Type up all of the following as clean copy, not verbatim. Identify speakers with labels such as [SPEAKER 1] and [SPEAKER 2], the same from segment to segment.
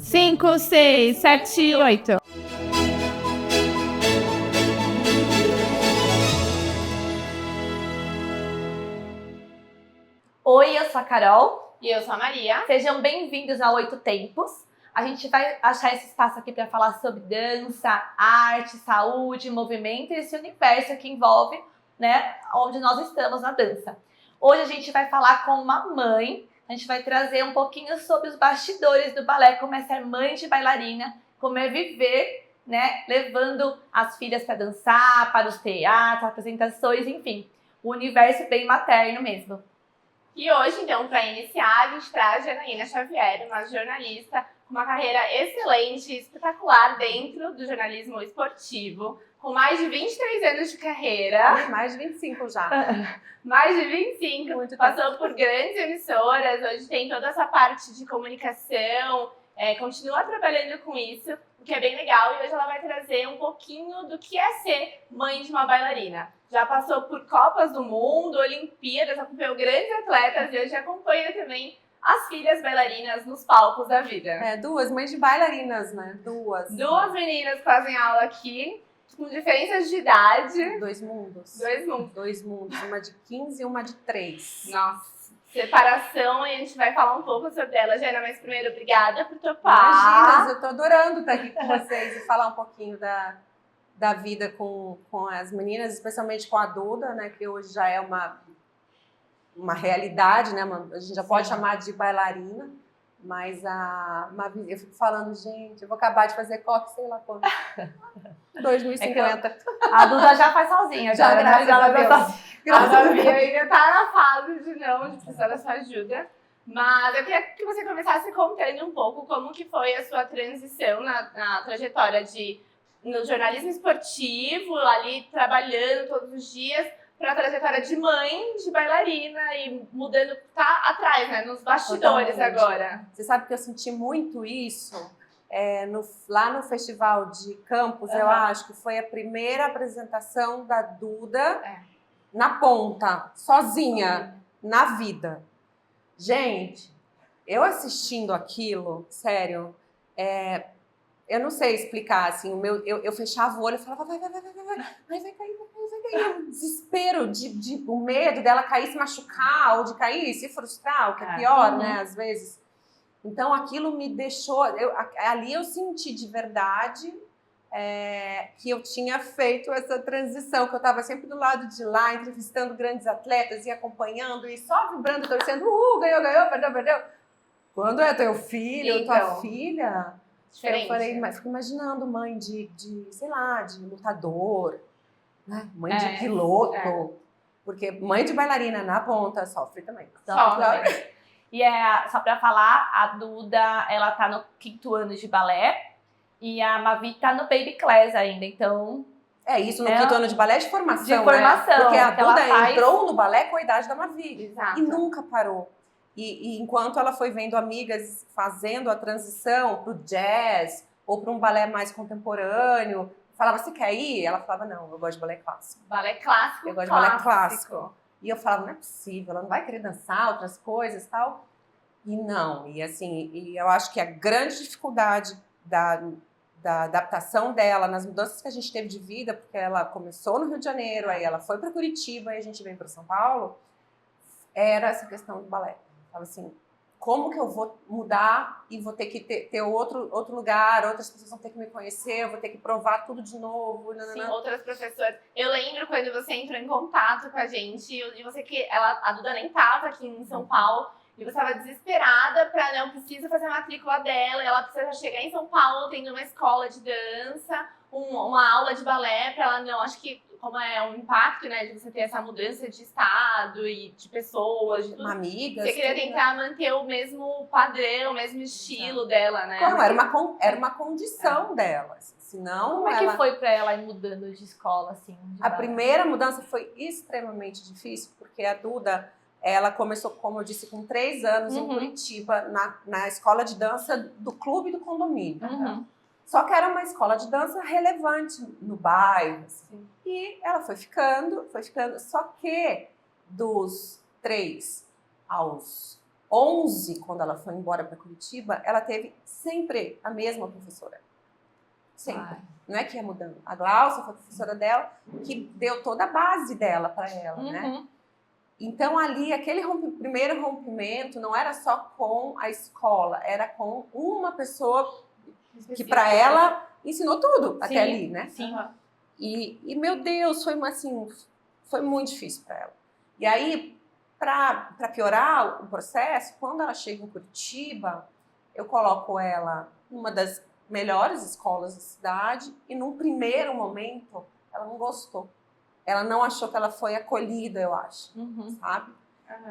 [SPEAKER 1] 5, 6, 7, 8.
[SPEAKER 2] Oi, eu sou a Carol.
[SPEAKER 3] E eu sou a Maria.
[SPEAKER 2] Sejam bem-vindos ao 8 Tempos. A gente vai achar esse espaço aqui para falar sobre dança, arte, saúde, movimento e esse universo que envolve, né, onde nós estamos na dança. Hoje a gente vai falar com uma mãe, a gente vai trazer um pouquinho sobre os bastidores do balé, como é ser mãe de bailarina, como é viver, né, levando as filhas para dançar, para os teatros, apresentações, enfim, o universo bem materno mesmo.
[SPEAKER 3] E hoje, então, para iniciar, a gente traz a Janaína Xavier, uma jornalista com uma carreira excelente e espetacular dentro do jornalismo esportivo, com mais de 23 anos de carreira.
[SPEAKER 4] Mais de 25 já.
[SPEAKER 3] Mais de 25.
[SPEAKER 4] Muito
[SPEAKER 3] passou por grandes emissoras, hoje tem toda essa parte de comunicação, continua trabalhando com isso, o que é bem legal. E hoje ela vai trazer um pouquinho do que é ser mãe de uma bailarina. Já passou por Copas do Mundo, Olimpíadas, acompanhou grandes atletas e hoje acompanha também as filhas bailarinas nos palcos da vida.
[SPEAKER 4] Duas mães de bailarinas, né? Duas
[SPEAKER 3] meninas que fazem aula aqui, com diferenças de idade.
[SPEAKER 4] Dois mundos. Uma de 15 e uma de 3.
[SPEAKER 3] Nossa, separação, e a gente vai falar um pouco sobre ela, Jana, mas primeiro, obrigada por topar.
[SPEAKER 4] Imagina, eu tô adorando estar aqui com vocês e falar um pouquinho da vida com as meninas, especialmente com a Duda, né? Que hoje já é uma realidade, né? A gente já pode chamar de bailarina, mas eu fico falando, gente, eu vou acabar de fazer coque, sei lá quando. 2050.
[SPEAKER 2] A Duda já faz sozinha, já,
[SPEAKER 4] graças a Deus.
[SPEAKER 3] A Davi ainda tá na fase de precisar da sua ajuda. Mas eu queria que você começasse contando um pouco como que foi a sua transição na trajetória no jornalismo esportivo, ali trabalhando todos os dias, para a trajetória de mãe, de bailarina e mudando, tá atrás, né, nos bastidores. Totalmente. Agora.
[SPEAKER 4] Você sabe que eu senti muito isso lá no Festival de Campos, eu acho que foi a primeira apresentação da Duda na ponta, sozinha, na vida. Gente, eu assistindo aquilo, sério, eu não sei explicar, assim, eu fechava o olho e falava, vai cair. O desespero, o medo dela cair, se machucar, ou de cair e se frustrar, o que é pior, né, às vezes. Então, aquilo me deixou... Ali eu senti de verdade que eu tinha feito essa transição, que eu estava sempre do lado de lá, entrevistando grandes atletas e acompanhando, e só vibrando, torcendo, ganhou, perdeu. Quando é teu filho,
[SPEAKER 3] então,
[SPEAKER 4] tua filha...
[SPEAKER 3] Diferente.
[SPEAKER 4] Eu falei, mas fico imaginando mãe de sei lá, de lutador, né? Mãe de piloto, porque mãe de bailarina na ponta sofre também.
[SPEAKER 3] Sofre.
[SPEAKER 2] E só pra falar, a Duda, ela tá no 5º ano de balé e a Mavi tá no Baby Class ainda, então...
[SPEAKER 4] Isso, no 5º ano de balé de formação,
[SPEAKER 2] De formação.
[SPEAKER 4] Porque a
[SPEAKER 2] que ela
[SPEAKER 4] Duda entrou no balé com a idade da Mavi.
[SPEAKER 3] Exato.
[SPEAKER 4] E nunca parou. E enquanto ela foi vendo amigas fazendo a transição pro jazz ou para um balé mais contemporâneo, falava, você quer ir? Ela falava, não, eu gosto de balé clássico.
[SPEAKER 3] Balé clássico,
[SPEAKER 4] eu gosto de balé clássico. E eu falava, não é possível, ela não vai querer dançar outras coisas e tal. E não, e eu acho que a grande dificuldade da adaptação dela nas mudanças que a gente teve de vida, porque ela começou no Rio de Janeiro, aí ela foi para Curitiba, aí a gente veio para São Paulo, era essa questão do balé. Fala assim, como que eu vou mudar e vou ter que ter outro lugar, outras pessoas vão ter que me conhecer, eu vou ter que provar tudo de novo.
[SPEAKER 3] Sim, outras professoras. Eu lembro quando você entrou em contato com a gente e você a Duda nem estava aqui em São Paulo e você estava desesperada para não precisa fazer a matrícula dela, ela precisa chegar em São Paulo tendo uma escola de dança, uma aula de balé para ela não, acho que como é um impacto, né, de você ter essa mudança de estado e de pessoas, de tudo.
[SPEAKER 4] Amigas.
[SPEAKER 3] Você queria tentar manter o mesmo padrão, o mesmo estilo dela, né?
[SPEAKER 4] Não, era uma condição dela. Assim, senão
[SPEAKER 2] como é que foi pra ela ir mudando de escola, assim?
[SPEAKER 4] A primeira mudança foi extremamente difícil, porque a Duda, ela começou, como eu disse, com 3 anos em Curitiba, na escola de dança do clube do condomínio. Só que era uma escola de dança relevante no bairro. Assim. E ela foi ficando. Só que dos 3 aos 11, quando ela foi embora para Curitiba, ela teve sempre a mesma professora. Sempre. Não é que ia mudando. A Glaucia foi a professora dela, que deu toda a base dela para ela, né? Então, ali, aquele primeiro rompimento não era só com a escola, era com uma pessoa que, para ela, ensinou tudo até ali, né?
[SPEAKER 2] Sim.
[SPEAKER 4] E, meu Deus, foi muito difícil para ela. E aí, para piorar o processo, quando ela chega em Curitiba, eu coloco ela numa das melhores escolas da cidade e, num primeiro momento, ela não gostou. Ela não achou que ela foi acolhida, eu acho, sabe?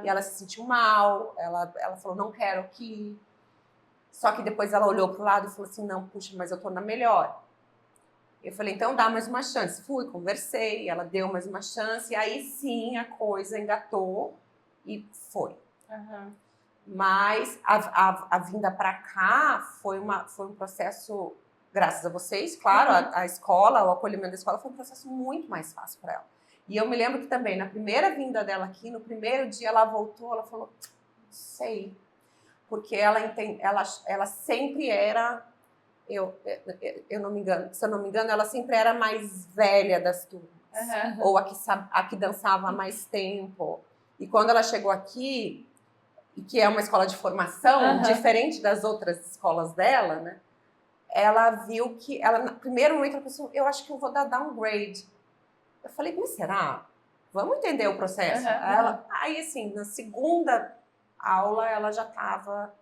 [SPEAKER 4] E ela se sentiu mal, ela falou, não quero aqui. Só que depois ela olhou pro lado e falou assim, não, puxa, mas eu tô na melhor. Eu falei, então dá mais uma chance. Fui, conversei, ela deu mais uma chance, e aí sim a coisa engatou e foi. Mas a vinda para cá foi um processo, graças a vocês, claro, a escola, o acolhimento da escola foi um processo muito mais fácil para ela. E eu me lembro que também, na primeira vinda dela aqui, no primeiro dia ela voltou, ela falou, não sei, porque ela sempre era, eu não me engano, se eu não me engano, ela sempre era a mais velha das turmas, ou a que dançava há mais tempo. E quando ela chegou aqui, e que é uma escola de formação, diferente das outras escolas dela, né? Ela viu que, no primeiro momento, ela pensou, eu acho que eu vou dar downgrade. Eu falei, mas será? Vamos entender o processo. Aí, assim, na segunda aula, ela já estava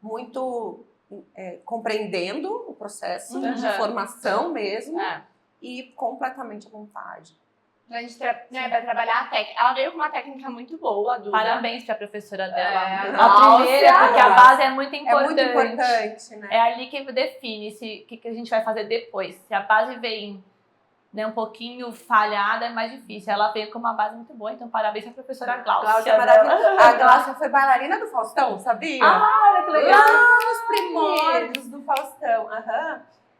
[SPEAKER 4] muito compreendendo o processo de formação mesmo e completamente à vontade.
[SPEAKER 3] Pra gente pra trabalhar a técnica. Ela veio com uma técnica muito boa, Duda.
[SPEAKER 2] Parabéns pra professora dela.
[SPEAKER 3] A
[SPEAKER 2] primeira, porque a base é muito importante.
[SPEAKER 4] É muito importante, né?
[SPEAKER 2] É ali que define o que a gente vai fazer depois. Se a base vem um pouquinho falhada, é mais difícil. Ela veio com uma base muito boa, então parabéns pra professora Glaucia.
[SPEAKER 4] Glaucia é maravilhosa. A Glaucia foi bailarina do Faustão, sabia?
[SPEAKER 2] Ah, que legal!
[SPEAKER 4] Lá nos primórdios do Faustão.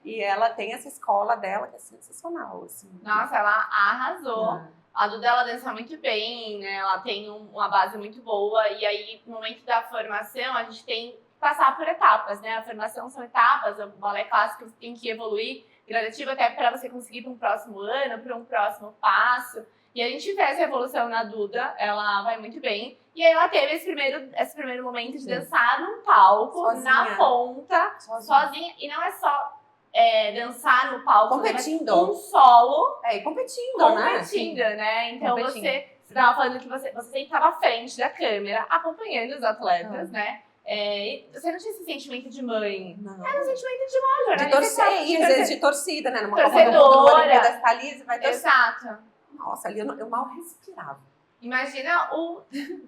[SPEAKER 4] E ela tem essa escola dela que é sensacional. Assim.
[SPEAKER 3] Nossa, ela arrasou. A Duda, ela dança muito bem, né? Ela tem uma base muito boa. E aí, no momento da formação, a gente tem que passar por etapas, né? A formação são etapas. O balé clássico tem que evoluir gradativo até para você conseguir para um próximo ano, para um próximo passo. E a gente vê essa evolução na Duda. Ela vai muito bem. E aí, ela teve esse primeiro momento de dançar num palco, sozinha, na ponta, sozinha. E não é só dançar no palco,
[SPEAKER 4] competindo,
[SPEAKER 3] né? Um solo
[SPEAKER 4] e competindo,
[SPEAKER 3] né? Então você estava falando que você sempre estava à frente da câmera, acompanhando os atletas, né? E você não tinha esse sentimento de mãe? Não. Era um sentimento de mãe,
[SPEAKER 4] de torcer, e às vezes de torcida, né? Numa
[SPEAKER 3] torcedora.
[SPEAKER 4] Copa do Mundo, Olimpíadas Thalys, vai torcer.
[SPEAKER 3] Exato.
[SPEAKER 4] Nossa, ali eu mal respirava.
[SPEAKER 3] Imagina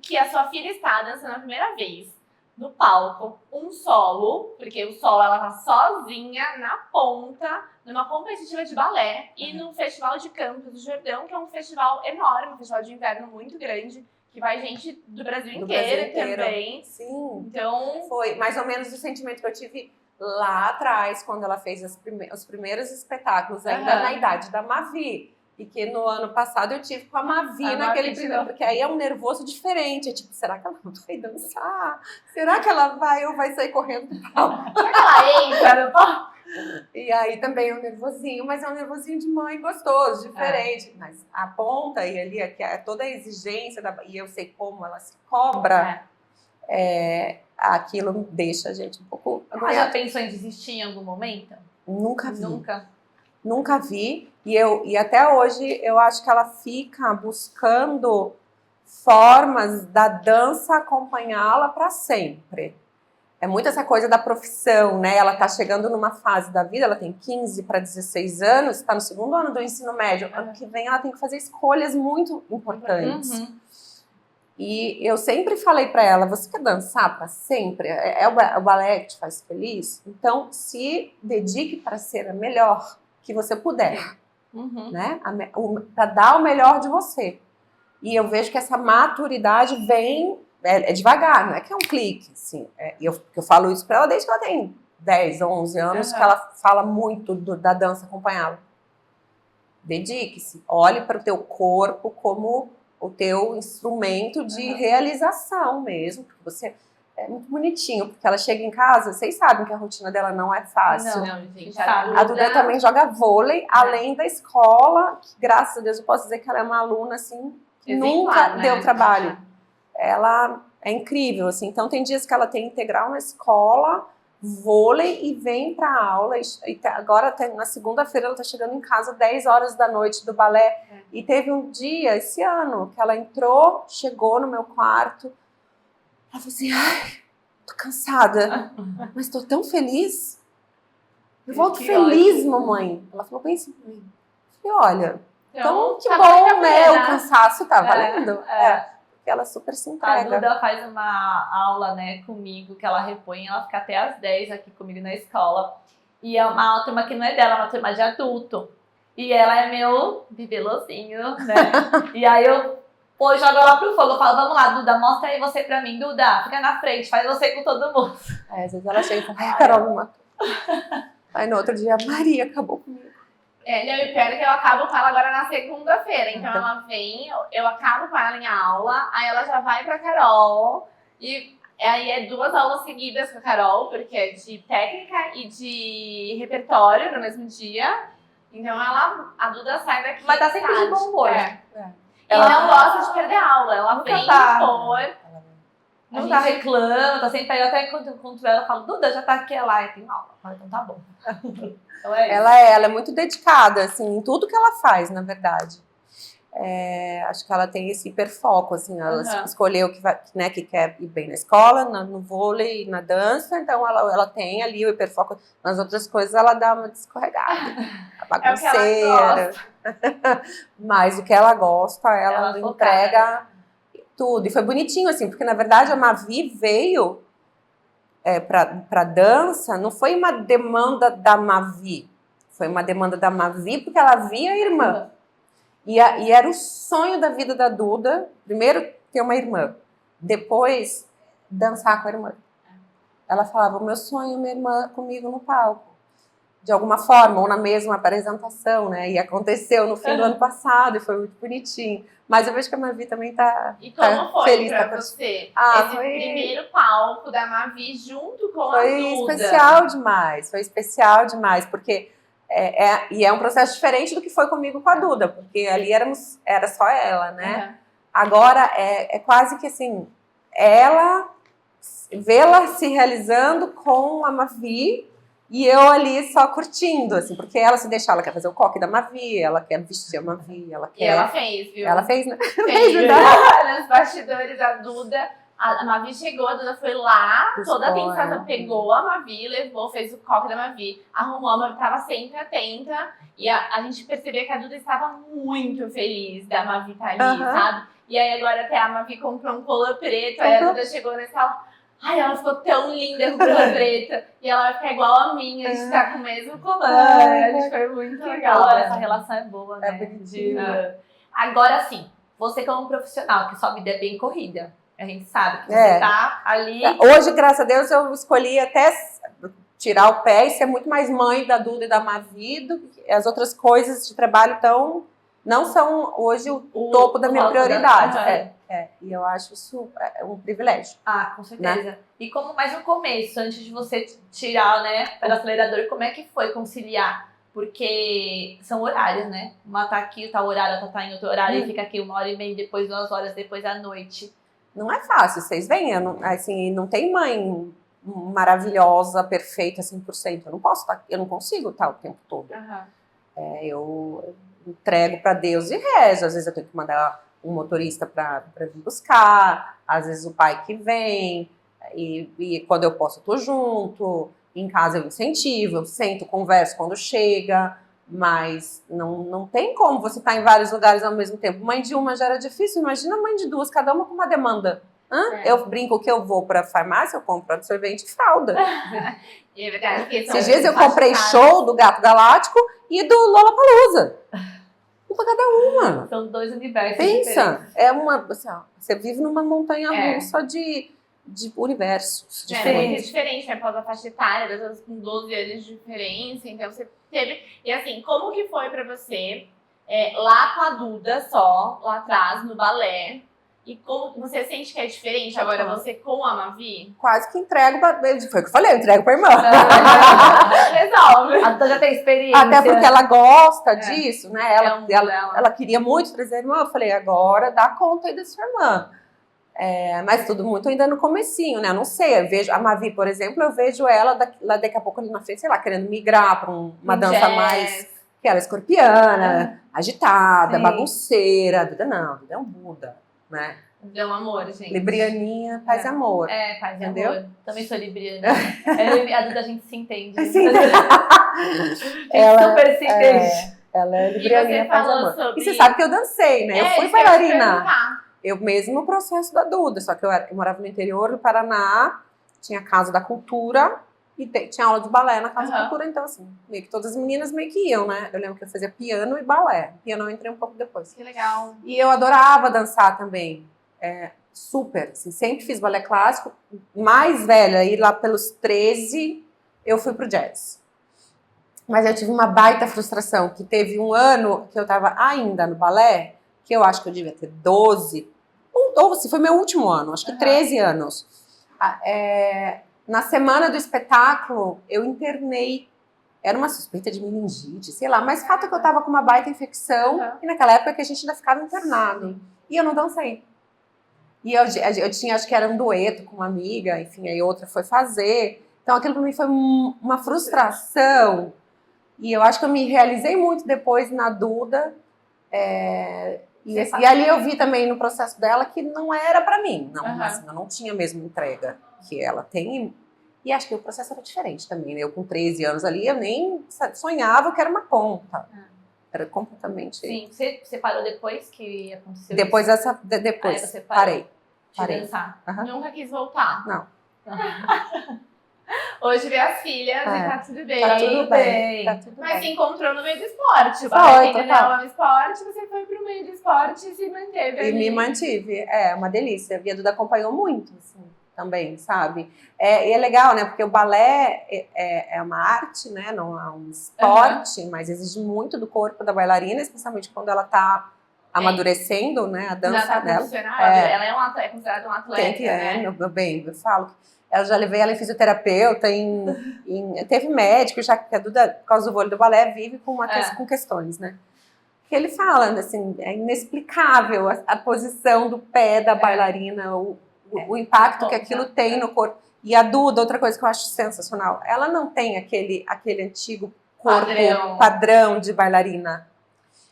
[SPEAKER 3] que a sua filha está dançando a primeira vez no palco, um solo, porque o solo ela tá sozinha na ponta, numa competitiva de balé e no Festival de Campos do Jordão, que é um festival enorme, um festival de inverno muito grande, que vai gente do Brasil inteiro também.
[SPEAKER 4] Sim.
[SPEAKER 3] Então,
[SPEAKER 4] foi mais ou menos o sentimento que eu tive lá atrás, quando ela fez os primeiros espetáculos, ainda na idade da Mavi. E que no ano passado eu tive com a Mavi naquele primeiro, porque aí é um nervoso diferente. É tipo, será que ela vai dançar? Será que ela vai ou vai sair correndo do palco?
[SPEAKER 3] será que ela entra no palco?
[SPEAKER 4] E aí também é um nervosinho, mas é um nervosinho de mãe gostoso, diferente. Mas a ponta e ali, toda a exigência, e eu sei como ela se cobra, aquilo deixa a gente um pouco...
[SPEAKER 2] Mas já pensou em desistir em algum momento?
[SPEAKER 4] Nunca vi. Nunca vi. E até hoje eu acho que ela fica buscando formas da dança acompanhá-la para sempre. É muito essa coisa da profissão, né? Ela está chegando numa fase da vida, ela tem 15 para 16 anos, está no segundo ano do ensino médio. Ano que vem ela tem que fazer escolhas muito importantes. E eu sempre falei para ela, você quer dançar para sempre? É o balé que te faz feliz? Então, se dedique para ser a melhor que você puder. Né? Para dar o melhor de você. E eu vejo que essa maturidade vem devagar, não é que é um clique, assim. Eu falo isso para ela desde que ela tem 10, 11 anos, que ela fala muito da dança acompanhada. Dedique-se, olhe para o teu corpo como o teu instrumento de realização mesmo, porque você é muito bonitinho, porque ela chega em casa, vocês sabem que a rotina dela não é fácil.
[SPEAKER 2] Não,
[SPEAKER 3] gente,
[SPEAKER 2] sabe?
[SPEAKER 4] A Duda também joga vôlei, além da escola, que graças a Deus eu posso dizer que ela é uma aluna, assim, que
[SPEAKER 3] exemplar,
[SPEAKER 4] nunca
[SPEAKER 3] né?
[SPEAKER 4] deu trabalho. Ela é incrível, assim, então tem dias que ela tem integral na escola, vôlei e vem pra aula, agora na segunda-feira ela tá chegando em casa 10 horas da noite do balé, e teve um dia, esse ano, que ela entrou, chegou no meu quarto, ela falou assim, ai, tô cansada, mas tô tão feliz. Eu volto
[SPEAKER 2] Que
[SPEAKER 4] feliz,
[SPEAKER 2] ótimo.
[SPEAKER 4] mamãe. Ela falou bem assim pra mim. E olha, então que
[SPEAKER 3] tá
[SPEAKER 4] bom,
[SPEAKER 3] valendo a
[SPEAKER 4] né?
[SPEAKER 3] pena.
[SPEAKER 4] O cansaço tá valendo. Porque ela super se
[SPEAKER 2] A
[SPEAKER 4] entrega.
[SPEAKER 2] Duda faz uma aula, né, comigo, que ela repõe, ela fica até às 10 aqui comigo na escola. E é uma turma que não é dela, é uma turma de adulto. E ela é meu bibelozinho, né? E aí eu jogo ela pro fogo, eu falo, vamos lá, Duda, mostra aí você pra mim, Duda, fica na frente, faz você com todo mundo.
[SPEAKER 4] Às vezes ela chega e fala, ai, a Carol me matou. Aí no outro dia, a Maria acabou comigo.
[SPEAKER 3] Não, e pior é que eu acabo com ela agora na segunda-feira. Então ela vem, eu acabo com ela em aula, aí ela já vai pra Carol. E aí é 2 aulas seguidas com a Carol, porque é de técnica e de repertório no mesmo dia. Então a Duda sai daqui.
[SPEAKER 2] Mas tá sempre de
[SPEAKER 3] tarde.
[SPEAKER 2] bom humor.
[SPEAKER 3] E não gosta de perder aula. Ela
[SPEAKER 2] Nunca
[SPEAKER 3] vem
[SPEAKER 2] tá.
[SPEAKER 3] impor.
[SPEAKER 2] Não tá reclamando, tá sempre aí. Eu até encontro ela, eu falo, Duda, já tá aqui lá, tem aula. Então tá bom. Então é isso.
[SPEAKER 4] Ela é muito dedicada, assim, em tudo que ela faz, na verdade. Acho que ela tem esse hiperfoco, assim, ela escolheu que quer ir bem na escola, no vôlei, na dança, então ela tem ali o hiperfoco. Nas outras coisas ela dá uma descorregada, a bagunceira. Mas o que ela gosta, ela entrega tudo. E foi bonitinho, assim, porque na verdade a Mavi veio pra dança, não foi uma demanda da Mavi, foi uma demanda da Mavi porque ela via a irmã. E era o sonho da vida da Duda, primeiro ter uma irmã, depois dançar com a irmã. Ela falava, o meu sonho é minha irmã comigo no palco, de alguma forma, ou na mesma apresentação, né? E aconteceu no fim do ano passado, e foi muito bonitinho. Mas eu vejo que a Mavi também tá feliz.
[SPEAKER 3] E como foi
[SPEAKER 4] feliz,
[SPEAKER 3] pra
[SPEAKER 4] tá
[SPEAKER 3] você esse
[SPEAKER 4] foi
[SPEAKER 3] primeiro palco da Mavi junto com a Duda?
[SPEAKER 4] Foi especial demais, porque e é um processo diferente do que foi comigo com a Duda, porque ali era só ela, né? Agora é quase que assim, vê-la se realizando com a Mavi e eu ali só curtindo, assim, porque ela se deixar, ela quer fazer o coque da Mavi, ela quer vestir a Mavi, ela quer...
[SPEAKER 3] E ela fez, viu?
[SPEAKER 4] Ela fez, né?
[SPEAKER 3] Fez, nos bastidores, a Duda, a Mavi chegou, a Duda foi lá, toda pensada, pegou a Mavi, levou, fez o coque da Mavi, arrumou, a Mavi estava sempre atenta, e a gente percebeu que a Duda estava muito feliz da Mavi estar ali, sabe? E aí agora até a Mavi comprou um colã preto, aí a Duda chegou nessa sala, ai, ela ficou tão linda com colã preta, e ela vai ficar igual a mim, a gente tá com o mesmo colã, a gente foi muito legal.
[SPEAKER 2] Essa relação é boa, né?
[SPEAKER 4] Bonitinho.
[SPEAKER 2] Agora sim, você como profissional, que sua vida é bem corrida, a gente sabe que você tá ali...
[SPEAKER 4] Hoje, graças a Deus, eu escolhi até tirar o pé e ser muito mais mãe da Duda e da Mavi, as outras coisas de trabalho não são hoje o topo da minha prioridade. E eu acho isso um privilégio.
[SPEAKER 2] Ah, com certeza. Né? E mas no começo, antes de você tirar, né, pelo acelerador, como é que foi conciliar? Porque são horários, né? Uma tá aqui, tá horário, outra tá em outro horário, e fica aqui 1h30, depois 2 horas, depois à noite.
[SPEAKER 4] Não é fácil, vocês veem, assim, não tem mãe maravilhosa, perfeita, 100%. Eu não consigo estar o tempo todo. Eu entrego para Deus e rezo. Às vezes eu tenho que mandar um motorista para vir buscar, às vezes o pai que vem, e quando eu posso eu tô junto, em casa eu incentivo, eu sento, converso quando chega, mas não tem como você estar em vários lugares ao mesmo tempo. Mãe de uma já era difícil, imagina mãe de 2, cada uma com uma demanda. Eu brinco que eu vou pra farmácia, eu compro absorvente e fralda.
[SPEAKER 3] É verdade.
[SPEAKER 4] Esses dias eu comprei show do Gato Galáctico e do Lollapalooza. Um pra cada uma.
[SPEAKER 2] São 2 universos
[SPEAKER 4] Pensa, assim, você vive numa montanha russa de universos diferentes.
[SPEAKER 3] É muito diferente, né? Após a faixa etária, às vezes com 12 anos de diferença, então você teve... E assim, como que foi pra você lá com a Duda só, lá atrás, no balé. E como você sente que é diferente agora você com a Mavi?
[SPEAKER 4] Quase que entrego foi o que eu falei, eu entrego pra irmã.
[SPEAKER 3] Resolve.
[SPEAKER 2] A Duda já tem experiência.
[SPEAKER 4] Até porque ela gosta disso, né?
[SPEAKER 2] É um dela.
[SPEAKER 4] Ela queria muito trazer a irmã. Eu falei, agora dá conta aí da sua irmã. Mas tudo muito ainda no comecinho, né? Eu não sei, eu vejo a Mavi, por exemplo, eu vejo ela lá daqui a pouco ali na frente, sei lá, querendo migrar para uma dança
[SPEAKER 3] jazz.
[SPEAKER 4] mais... Que ela é escorpiana, agitada,
[SPEAKER 2] Sim.
[SPEAKER 4] bagunceira. Duda não, Duda é um Buda, né?
[SPEAKER 3] É um amor, gente.
[SPEAKER 4] Librianinha, paz e amor.
[SPEAKER 2] Paz e
[SPEAKER 4] Entendeu?
[SPEAKER 2] amor. Também sou libriana. A Duda a gente se entende.
[SPEAKER 4] Sim.
[SPEAKER 2] Ela super se entende.
[SPEAKER 4] Ela é librianinha,
[SPEAKER 3] você
[SPEAKER 4] paz e
[SPEAKER 3] falou
[SPEAKER 4] amor.
[SPEAKER 3] sobre-
[SPEAKER 4] E você sabe que eu dancei, né? Eu fui
[SPEAKER 3] isso que eu ia te
[SPEAKER 4] bailarina.
[SPEAKER 3] perguntar.
[SPEAKER 4] Eu mesmo processo da Duda, só que eu morava no interior do Paraná, tinha a Casa da Cultura e tinha aula de balé na Casa da Cultura, então assim, meio que todas as meninas meio que iam, né? Eu lembro que eu fazia piano e balé. Piano eu entrei um pouco depois.
[SPEAKER 3] Que legal.
[SPEAKER 4] E eu adorava dançar também. Super, assim, sempre fiz balé clássico. Mais velha, aí lá pelos 13, eu fui pro jazz. Mas eu tive uma baita frustração, que teve um ano que eu tava ainda no balé, que eu acho que eu devia ter 12, ou 12, foi meu último ano, acho que 13 anos. Na semana do espetáculo, eu internei. Era uma suspeita de meningite, sei lá, mas fato é que eu tava com uma baita infecção, e naquela época que a gente ainda ficava internado. E eu não dancei. E eu tinha, acho que era um dueto com uma amiga, enfim, aí outra foi fazer. Então aquilo pra mim foi uma frustração. E eu acho que eu me realizei muito depois na Duda. E ali eu vi também no processo dela que não era pra mim. Não, assim, eu não tinha a mesma entrega que ela tem. E acho que o processo era diferente também, né? Eu com 13 anos ali, eu nem sonhava que era uma ponta. Era completamente...
[SPEAKER 2] Sim, você parou depois que aconteceu
[SPEAKER 4] Depois
[SPEAKER 2] isso?
[SPEAKER 4] depois,
[SPEAKER 2] Aí você parou
[SPEAKER 4] parei.
[SPEAKER 2] de dançar.
[SPEAKER 3] Nunca quis voltar.
[SPEAKER 4] Não.
[SPEAKER 3] Hoje vê as filhas e tá tudo bem.
[SPEAKER 4] Tá tudo bem. Tá tudo
[SPEAKER 3] Mas se
[SPEAKER 4] bem.
[SPEAKER 3] encontrou no meio do esporte. O
[SPEAKER 4] Foi,
[SPEAKER 3] balé ainda
[SPEAKER 4] total.
[SPEAKER 3] não é um esporte, você foi pro meio do esporte e se manteve ali.
[SPEAKER 4] E me mantive. É uma delícia. A Duda acompanhou muito, assim, também, sabe? E é legal, né? Porque o balé é uma arte, né? Não é um esporte, mas exige muito do corpo da bailarina, especialmente quando ela tá amadurecendo, né? A dança
[SPEAKER 3] tá
[SPEAKER 4] dela.
[SPEAKER 3] profissional, ela é considerada um atleta,
[SPEAKER 4] Tem que
[SPEAKER 3] né?
[SPEAKER 4] meu bem, eu falo. Eu já levei ela em fisioterapeuta, teve médico, já que a Duda, por causa do vôlei do balé, vive com questões, né? Que ele fala, assim, é inexplicável a posição do pé da bailarina, o impacto que aquilo tem no corpo. E a Duda, outra coisa que eu acho sensacional, ela não tem aquele antigo corpo padrão de bailarina.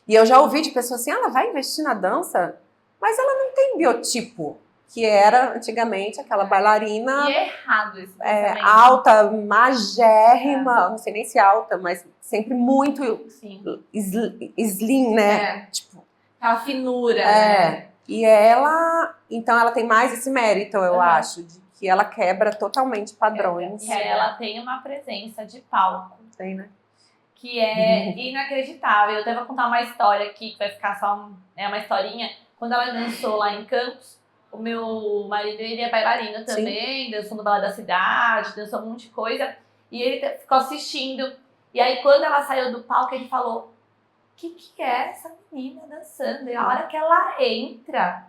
[SPEAKER 4] E eu já ouvi de pessoas assim, ela vai investir na dança, mas ela não tem biotipo, que era antigamente aquela bailarina
[SPEAKER 3] E é errado isso.
[SPEAKER 4] alta, magérrima, não sei nem se alta, mas sempre muito slim, né? Tipo,
[SPEAKER 3] aquela finura, né?
[SPEAKER 4] E ela, então ela tem mais esse mérito, eu acho, de que ela quebra totalmente padrões.
[SPEAKER 2] E ela tem uma presença de palco.
[SPEAKER 4] Tem, né?
[SPEAKER 2] Que é inacreditável. Eu até vou contar uma história aqui, que vai ficar só uma historinha. Quando ela dançou lá em Campos, o meu marido, ele é bailarino também, dançou no balé da cidade, dançou um monte de coisa. E ele ficou assistindo. E aí, quando ela saiu do palco, ele falou: o que é essa menina dançando? E a hora que ela entra,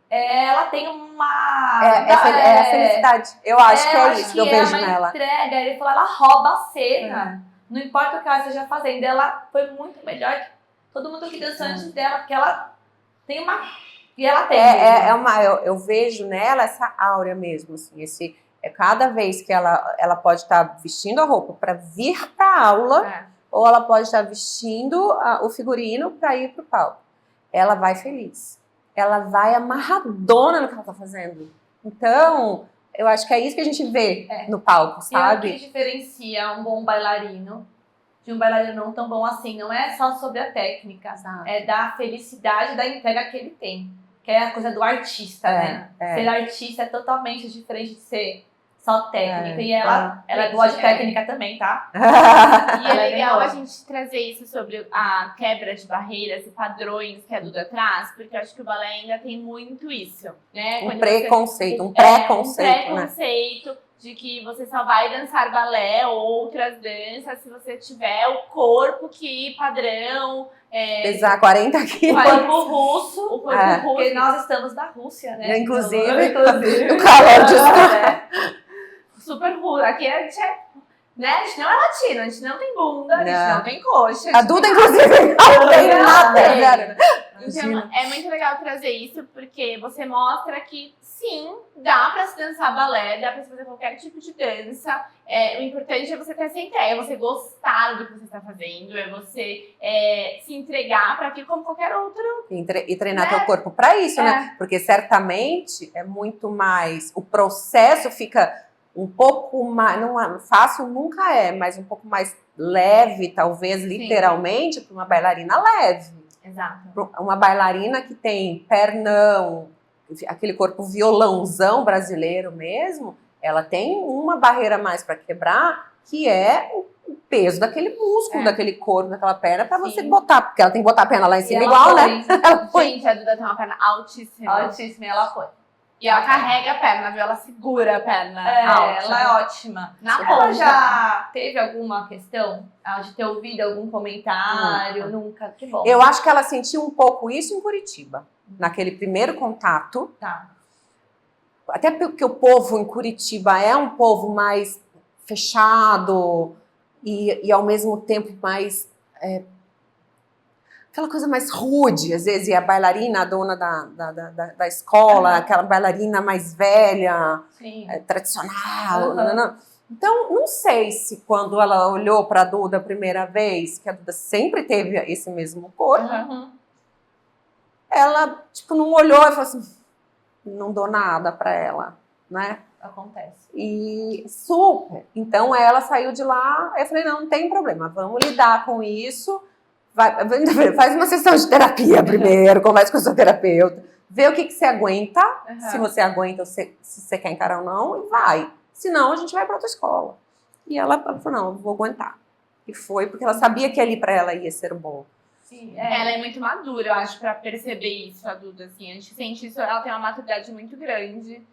[SPEAKER 2] ela tem uma...
[SPEAKER 4] É a felicidade. Eu acho que é isso que eu vejo nela.
[SPEAKER 2] Entrega. Ele falou, ela rouba a cena. Não importa o que ela esteja fazendo, ela foi muito melhor que todo mundo que dançou antes dela, porque ela tem uma... E ela tem.
[SPEAKER 4] Eu vejo nela essa áurea mesmo, assim, cada vez que ela pode estar vestindo a roupa para vir para a aula, ou ela pode estar vestindo o figurino para ir para o palco. Ela vai feliz. Ela vai amarradona no que ela está fazendo. Então, eu acho que é isso que a gente vê no palco, sabe?
[SPEAKER 2] E o que diferencia um bom bailarino de um bailarino não tão bom assim, não é só sobre a técnica, é da felicidade da entrega que ele tem. Que é a coisa do artista, né? Ser artista é totalmente diferente de ser só técnica. E ela é boa de técnica também, tá?
[SPEAKER 3] E é legal a gente trazer isso sobre a quebra de barreiras e padrões que a Duda traz, porque eu acho que o balé ainda tem muito isso, né?
[SPEAKER 4] Um preconceito, né?
[SPEAKER 3] Um preconceito de que você só vai dançar balé ou outras danças se você tiver o corpo padrão,
[SPEAKER 4] Pesar 40
[SPEAKER 2] O
[SPEAKER 4] quilos.
[SPEAKER 2] corpo russo,
[SPEAKER 3] o corpo russo.
[SPEAKER 2] porque nós estamos na Rússia, né?
[SPEAKER 4] Inclusive,
[SPEAKER 2] Então,
[SPEAKER 4] o calor de
[SPEAKER 3] super russo. Aqui a gente né? A gente não é latino, a gente não tem bunda, a gente
[SPEAKER 4] Não.
[SPEAKER 3] não tem coxa.
[SPEAKER 4] A Duda, inclusive, não tem nada.
[SPEAKER 3] tem.
[SPEAKER 4] Zero.
[SPEAKER 3] Então, é muito legal trazer isso, porque você mostra que, sim, dá pra se dançar balé, dá pra se fazer qualquer tipo de dança. O importante é você ter essa ideia, é você gostar do que você está fazendo, é você se entregar pra aquilo como qualquer outro.
[SPEAKER 4] E treinar teu corpo para isso, né? Porque certamente é muito mais. O processo fica um pouco mais. Não, fácil nunca é, mas um pouco mais leve, talvez, literalmente, para uma bailarina leve.
[SPEAKER 3] Exato.
[SPEAKER 4] Uma bailarina que tem pernão, aquele corpo violãozão brasileiro mesmo, ela tem uma barreira mais para quebrar, que é o peso daquele músculo, daquele corpo, daquela perna, para você botar, porque ela tem que botar a perna lá em cima igual, né?
[SPEAKER 3] Gente, a Duda tem uma perna altíssima.
[SPEAKER 2] Altíssima, e ela foi.
[SPEAKER 3] E ela carrega a perna, viu? Ela segura a perna alta.
[SPEAKER 2] Ela é ótima.
[SPEAKER 3] Na
[SPEAKER 2] Ela
[SPEAKER 3] ponta.
[SPEAKER 2] já teve alguma questão de ter ouvido algum comentário? Nunca. Que bom.
[SPEAKER 4] Eu acho que ela sentiu um pouco isso em Curitiba, naquele primeiro contato.
[SPEAKER 2] Tá.
[SPEAKER 4] Até porque o povo em Curitiba é um povo mais fechado e ao mesmo tempo mais... aquela coisa mais rude, às vezes, e a bailarina, a dona da escola, aquela bailarina mais velha, tradicional. Então, não sei se quando ela olhou para a Duda a primeira vez, que a Duda sempre teve esse mesmo corpo, ela, tipo, não olhou e falou assim, não dou nada para ela, né?
[SPEAKER 2] Acontece.
[SPEAKER 4] E super. Então, ela saiu de lá, eu falei, não tem problema, vamos lidar com isso. Faz uma sessão de terapia primeiro, conversa com o seu terapeuta, vê o que você aguenta, se você aguenta, se você quer encarar ou não, e vai. Senão, a gente vai para outra escola. E ela falou, não, eu vou aguentar. E foi, porque ela sabia que ali para ela ia ser bom.
[SPEAKER 2] Sim,
[SPEAKER 3] Ela é muito madura, eu acho, pra perceber isso, a Duda, assim. A gente sente isso, ela tem uma maturidade muito grande.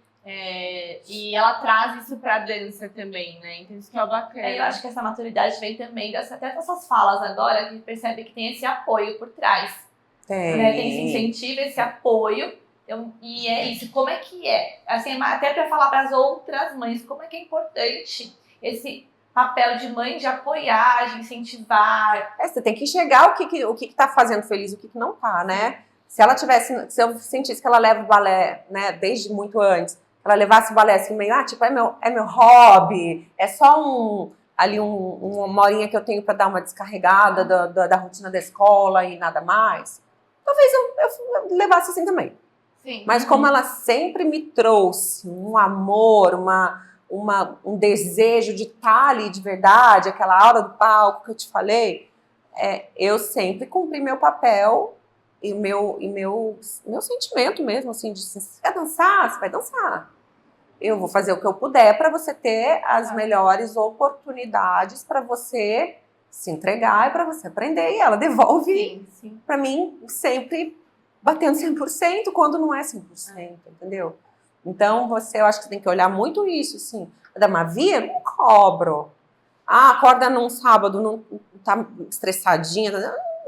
[SPEAKER 3] E ela traz isso pra dança também, né? Então isso que é o bacana.
[SPEAKER 2] Eu acho que essa maturidade vem também até dessas falas agora, que a gente percebe que tem esse apoio por trás. Tem esse incentivo, esse apoio. E é isso. Como é que é? Assim, até para falar para as outras mães, como é que é importante esse papel de mãe de apoiar, de incentivar.
[SPEAKER 4] Você tem que enxergar o que tá fazendo feliz e o que não tá, né? Se eu sentisse que ela leva o balé, né, desde muito antes, ela levasse o balé assim meio, tipo, é meu hobby, é só uma horinha que eu tenho para dar uma descarregada da rotina da escola e nada mais, talvez eu levasse assim também.
[SPEAKER 3] Sim.
[SPEAKER 4] Mas como ela sempre me trouxe um amor, um desejo de estar ali de verdade, aquela aura do palco que eu te falei, eu sempre cumpri meu papel e meu sentimento mesmo, assim, de se você quer dançar, você vai dançar. Eu vou fazer o que eu puder para você ter as melhores oportunidades para você se entregar e para você aprender. E ela devolve para mim sempre batendo 100% quando não é 100%, entendeu? Então, eu acho que você tem que olhar muito isso, assim. Da Mavia, não cobro. Acorda num sábado, não tá estressadinha,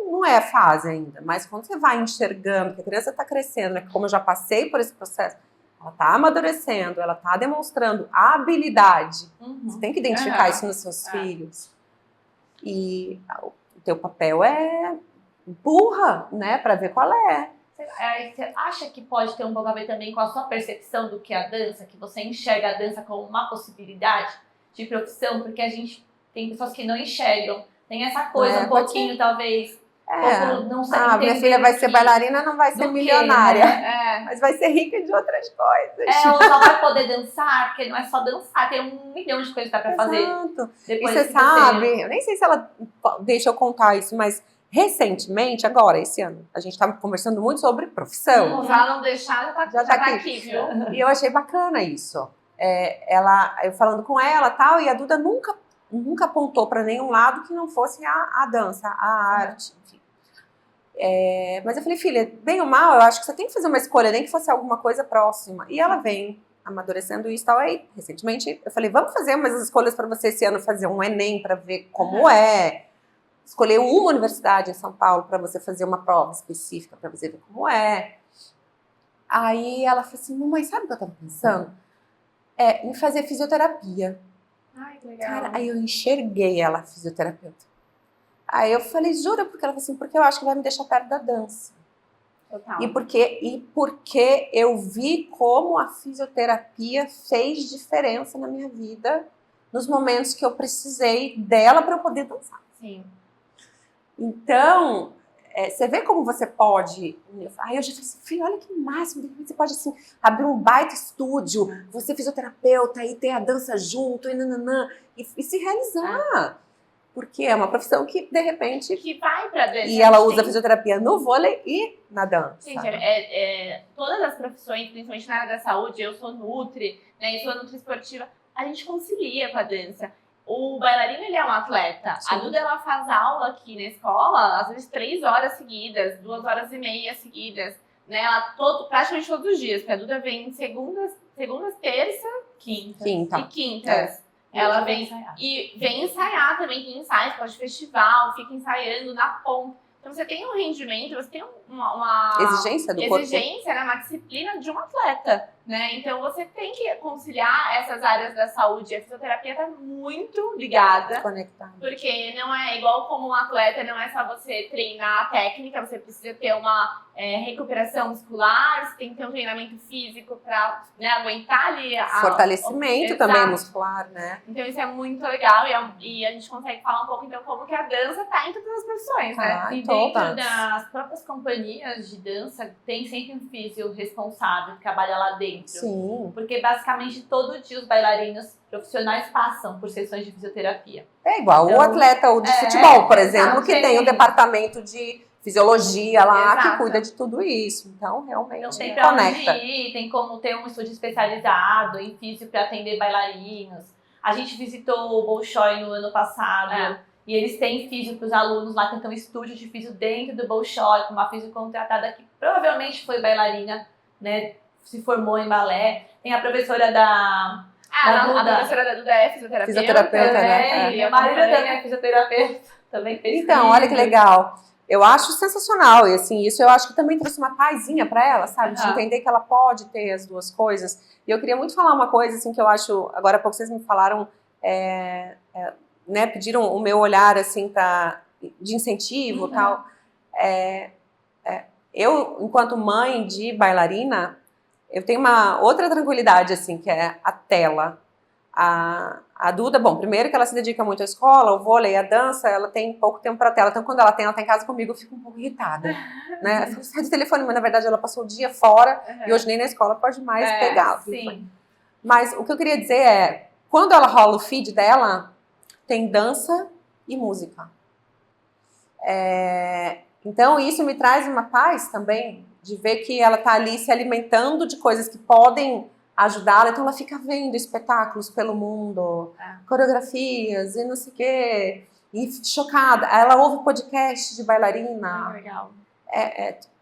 [SPEAKER 4] não é a fase ainda. Mas quando você vai enxergando que a criança está crescendo, né? Como eu já passei por esse processo, ela está amadurecendo, ela está demonstrando a habilidade. Você tem que identificar isso nos seus filhos. E o teu papel é empurra, né? Para ver qual é.
[SPEAKER 2] Você acha que pode ter um pouco a ver também com a sua percepção do que é a dança? Que você enxerga a dança como uma possibilidade de profissão? Porque a gente tem pessoas que não enxergam. Tem essa coisa pouquinho, talvez. Não sei
[SPEAKER 4] minha filha vai ser bailarina, não vai ser milionária.
[SPEAKER 2] Né?
[SPEAKER 4] Mas vai ser rica de outras coisas.
[SPEAKER 2] Ela só vai poder dançar, porque não é só dançar, tem 1 milhão de coisas que dá pra fazer.
[SPEAKER 4] E você sabe, eu nem sei se ela deixa eu contar isso, mas recentemente, agora, esse ano, a gente estava conversando muito sobre profissão.
[SPEAKER 3] Se ela não deixar, já tá aqui, viu?
[SPEAKER 4] E eu achei bacana isso. Eu falando com ela e tal, e a Duda nunca apontou para nenhum lado que não fosse a dança, a arte, enfim. Mas eu falei, filha, bem ou mal, eu acho que você tem que fazer uma escolha, nem que fosse alguma coisa próxima. E ela vem amadurecendo isso e tal. Aí, recentemente, eu falei, vamos fazer umas escolhas para você esse ano, fazer um Enem para ver como é. Escolher uma universidade em São Paulo para você fazer uma prova específica, para você ver como é. Aí ela falou assim, mamãe, sabe o que eu tava pensando? Em fazer fisioterapia.
[SPEAKER 3] Ai, que legal.
[SPEAKER 4] Cara, aí eu enxerguei ela, fisioterapeuta. Aí eu falei, jura? Porque ela falou assim, porque eu acho que vai me deixar perto da dança.
[SPEAKER 3] Total.
[SPEAKER 4] E porque eu vi como a fisioterapia fez diferença na minha vida nos momentos que eu precisei dela para eu poder dançar.
[SPEAKER 3] Sim.
[SPEAKER 4] Então, você vê como você pode... Aí eu já falei assim, filho, olha que máximo, de repente você pode assim, abrir um baita estúdio, você fisioterapeuta, e ter a dança junto, e se realizar. Porque é uma profissão que, de repente...
[SPEAKER 3] Que vai pra dança.
[SPEAKER 4] E ela usa fisioterapia no vôlei e na dança.
[SPEAKER 3] Gente, todas as profissões, principalmente na área da saúde, eu sou nutri, né, eu sou nutriesportiva, a gente concilia com a dança. O bailarino, ele é um atleta.
[SPEAKER 4] Sim.
[SPEAKER 3] A Duda, ela faz aula aqui na escola, às vezes 3 horas seguidas, 2 horas e meia seguidas, né, praticamente todos os dias, porque a Duda vem segundas, terças
[SPEAKER 2] Quinta.
[SPEAKER 3] e quintas. Ela vem ensaiar também, tem ensaios, pode festival, fica ensaiando na ponta. Então você tem um rendimento, você tem uma
[SPEAKER 4] Exigência do corpo.
[SPEAKER 3] exigência, né, uma disciplina de um atleta, né? Então você tem que conciliar essas áreas da saúde. A fisioterapia está muito ligada,
[SPEAKER 4] Conectada.
[SPEAKER 3] porque não é igual como um atleta, não é só você treinar a técnica, você precisa ter uma recuperação muscular, você tem que ter um treinamento físico para, né, aguentar ali
[SPEAKER 4] Fortalecimento
[SPEAKER 3] Exato.
[SPEAKER 4] também muscular, né?
[SPEAKER 3] Então isso é muito legal e a gente consegue falar um pouco então como que a dança tá em todas as profissões, né?
[SPEAKER 4] Ah,
[SPEAKER 2] E
[SPEAKER 4] todas.
[SPEAKER 2] dentro das próprias companhias de dança, tem sempre um físio responsável que trabalha lá dentro.
[SPEAKER 4] Sim.
[SPEAKER 2] Porque basicamente todo dia os bailarinos profissionais passam por sessões de fisioterapia.
[SPEAKER 4] É igual o
[SPEAKER 2] Então,
[SPEAKER 4] atleta de futebol, por exemplo,
[SPEAKER 2] exato,
[SPEAKER 4] que tem o departamento de fisiologia lá,
[SPEAKER 3] Exato.
[SPEAKER 4] que cuida de tudo isso. Então, realmente,
[SPEAKER 2] Não tem pra onde
[SPEAKER 4] conecta.
[SPEAKER 2] ir, tem como ter um estúdio especializado em físio para atender bailarinos. A gente visitou o Bolshoi no ano passado. E eles têm físio para os alunos lá, tem um estúdio de físio dentro do Bolshoi, com uma físio contratada que provavelmente foi bailarina, né? Se formou em balé. Tem a professora da
[SPEAKER 3] A
[SPEAKER 2] Duda.
[SPEAKER 3] professora da Duda é fisioterapeuta.
[SPEAKER 4] Fisioterapeuta, né?
[SPEAKER 2] E a Marília também é fisioterapeuta. Também fez
[SPEAKER 4] Então, olha que
[SPEAKER 2] físio.
[SPEAKER 4] legal. Eu acho sensacional, e assim, isso eu acho que também trouxe uma pazinha para ela, sabe? De
[SPEAKER 2] Aham.
[SPEAKER 4] entender que ela pode ter as duas coisas. E eu queria muito falar uma coisa, assim, que eu acho, agora há pouco vocês me falaram, né, pediram o meu olhar, assim, de incentivo e tal. Eu, enquanto mãe de bailarina, eu tenho uma outra tranquilidade, assim, que é a tela. A Duda, bom, primeiro que ela se dedica muito à escola, ao vôlei, à dança, ela tem pouco tempo para tela. Então, quando ela tá em casa comigo, eu fico um pouco irritada, né? Eu falo, sai do telefone, mas na verdade ela passou o dia fora e hoje nem na escola pode mais pegar o telefone.
[SPEAKER 2] Sim.
[SPEAKER 4] Mas o que eu queria dizer é, quando ela rola o feed dela, tem dança e música. Então, isso me traz uma paz também, de ver que ela tá ali se alimentando de coisas que podem ajudá-la, então ela fica vendo espetáculos pelo mundo, coreografias e não sei o quê, e chocada. Ela ouve podcast de bailarina
[SPEAKER 3] Legal.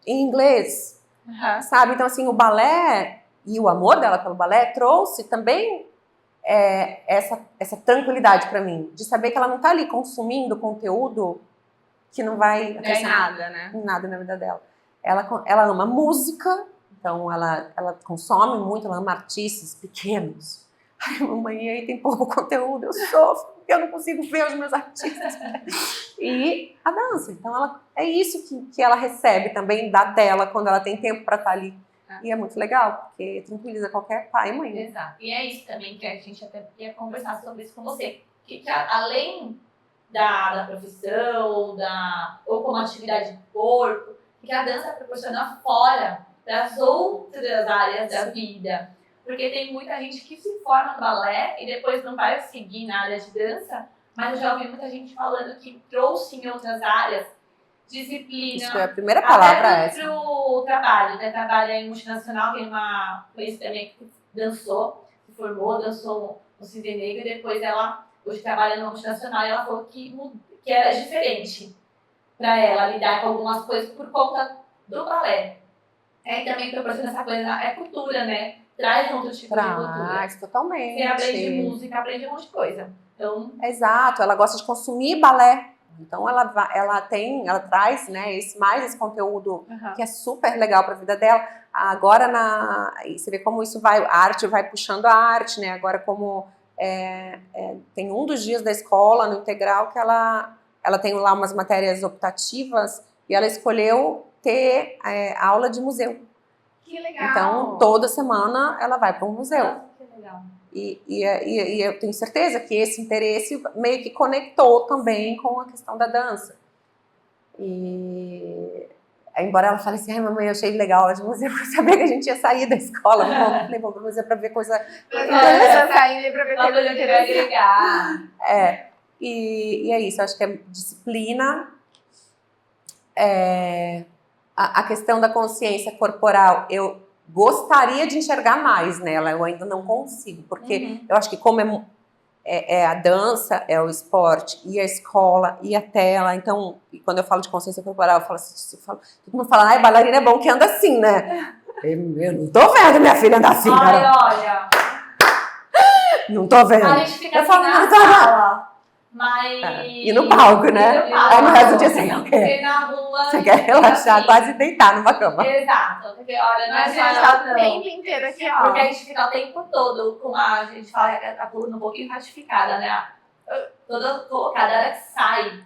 [SPEAKER 4] em inglês, sabe? Então, assim, o balé e o amor dela pelo balé trouxe também essa tranquilidade para mim, de saber que ela não tá ali consumindo conteúdo que não vai
[SPEAKER 3] Não é
[SPEAKER 4] acrescentar
[SPEAKER 3] nada, né?
[SPEAKER 4] nada na vida dela. Ela ama música, então ela consome muito, ela ama artistas pequenos. Ai, mamãe, aí tem pouco conteúdo, eu sofro, porque eu não consigo ver os meus artistas. E a dança, então é isso que ela recebe também da tela, quando ela tem tempo para estar ali. E é muito legal, porque tranquiliza qualquer pai e mãe. Né?
[SPEAKER 2] Exato. E é isso também que a gente até ia conversar sobre isso com você. Que além da profissão, ou como atividade de corpo, que a dança proporciona fora das outras áreas da vida. Porque tem muita gente que se forma no balé e depois não vai seguir na área de dança, mas eu já ouvi muita gente falando que trouxe em outras áreas disciplina.
[SPEAKER 4] Isso é a primeira palavra
[SPEAKER 2] até pro trabalho, né? Trabalha em multinacional, tem uma conhecida também que dançou, se formou, dançou no Cisne Negro e depois ela hoje trabalha numa multinacional e ela falou que era diferente para ela lidar com algumas coisas por conta do balé. E também proporciona essa coisa, cultura, né? traz outro tipo de cultura.
[SPEAKER 4] Traz, totalmente.
[SPEAKER 2] Você aprende música, aprende um monte de coisa. Então,
[SPEAKER 4] Exato, ela gosta de consumir balé. Então ela traz, né, esse conteúdo que é super legal para a vida dela. Agora você vê como isso a arte vai puxando a arte, né? Agora como tem um dos dias da escola no integral que ela tem lá umas matérias optativas e ela escolheu ter aula de museu.
[SPEAKER 3] Que legal.
[SPEAKER 4] Então toda semana ela vai para um museu.
[SPEAKER 2] nossa, que legal.
[SPEAKER 4] E eu tenho certeza que esse interesse meio que conectou também com a questão da dança. E embora ela fale assim, ai mamãe, eu achei legal a de museu, eu sabia que a gente ia sair da escola, vou pro museu para ver coisa...
[SPEAKER 3] Saindo pra ver
[SPEAKER 2] Uma coisa que vai agregar.
[SPEAKER 4] E é isso, eu acho que é disciplina, a questão da consciência corporal, eu gostaria de enxergar mais nela, eu ainda não consigo, porque eu acho que como é a dança, é o esporte, e a escola, e a tela, então, quando eu falo de consciência corporal, eu falo assim, todo mundo fala, ai, bailarina é bom que anda assim, né? Eu não tô vendo minha filha andar assim,
[SPEAKER 2] Ai,
[SPEAKER 4] cara.
[SPEAKER 2] olha.
[SPEAKER 4] Não tô vendo.
[SPEAKER 2] A gente fica
[SPEAKER 4] Eu
[SPEAKER 2] assim
[SPEAKER 4] falo,
[SPEAKER 2] na
[SPEAKER 4] não tô vendo.
[SPEAKER 2] sala. Mas...
[SPEAKER 4] E no palco, né?
[SPEAKER 2] E no palco.
[SPEAKER 4] Aí no resto do dia você quer o quê?
[SPEAKER 2] Porque na rua...
[SPEAKER 4] Você quer relaxar,
[SPEAKER 2] assim.
[SPEAKER 4] quase deitar numa cama.
[SPEAKER 2] Exato. Porque, olha, não
[SPEAKER 3] Mas a gente
[SPEAKER 2] adianta,
[SPEAKER 3] tá o
[SPEAKER 2] não.
[SPEAKER 3] tempo inteiro aqui, ó.
[SPEAKER 2] Porque a gente fica o tempo todo com a gente fala a coluna um pouquinho ratificada, né? Toda colocada, ela sai.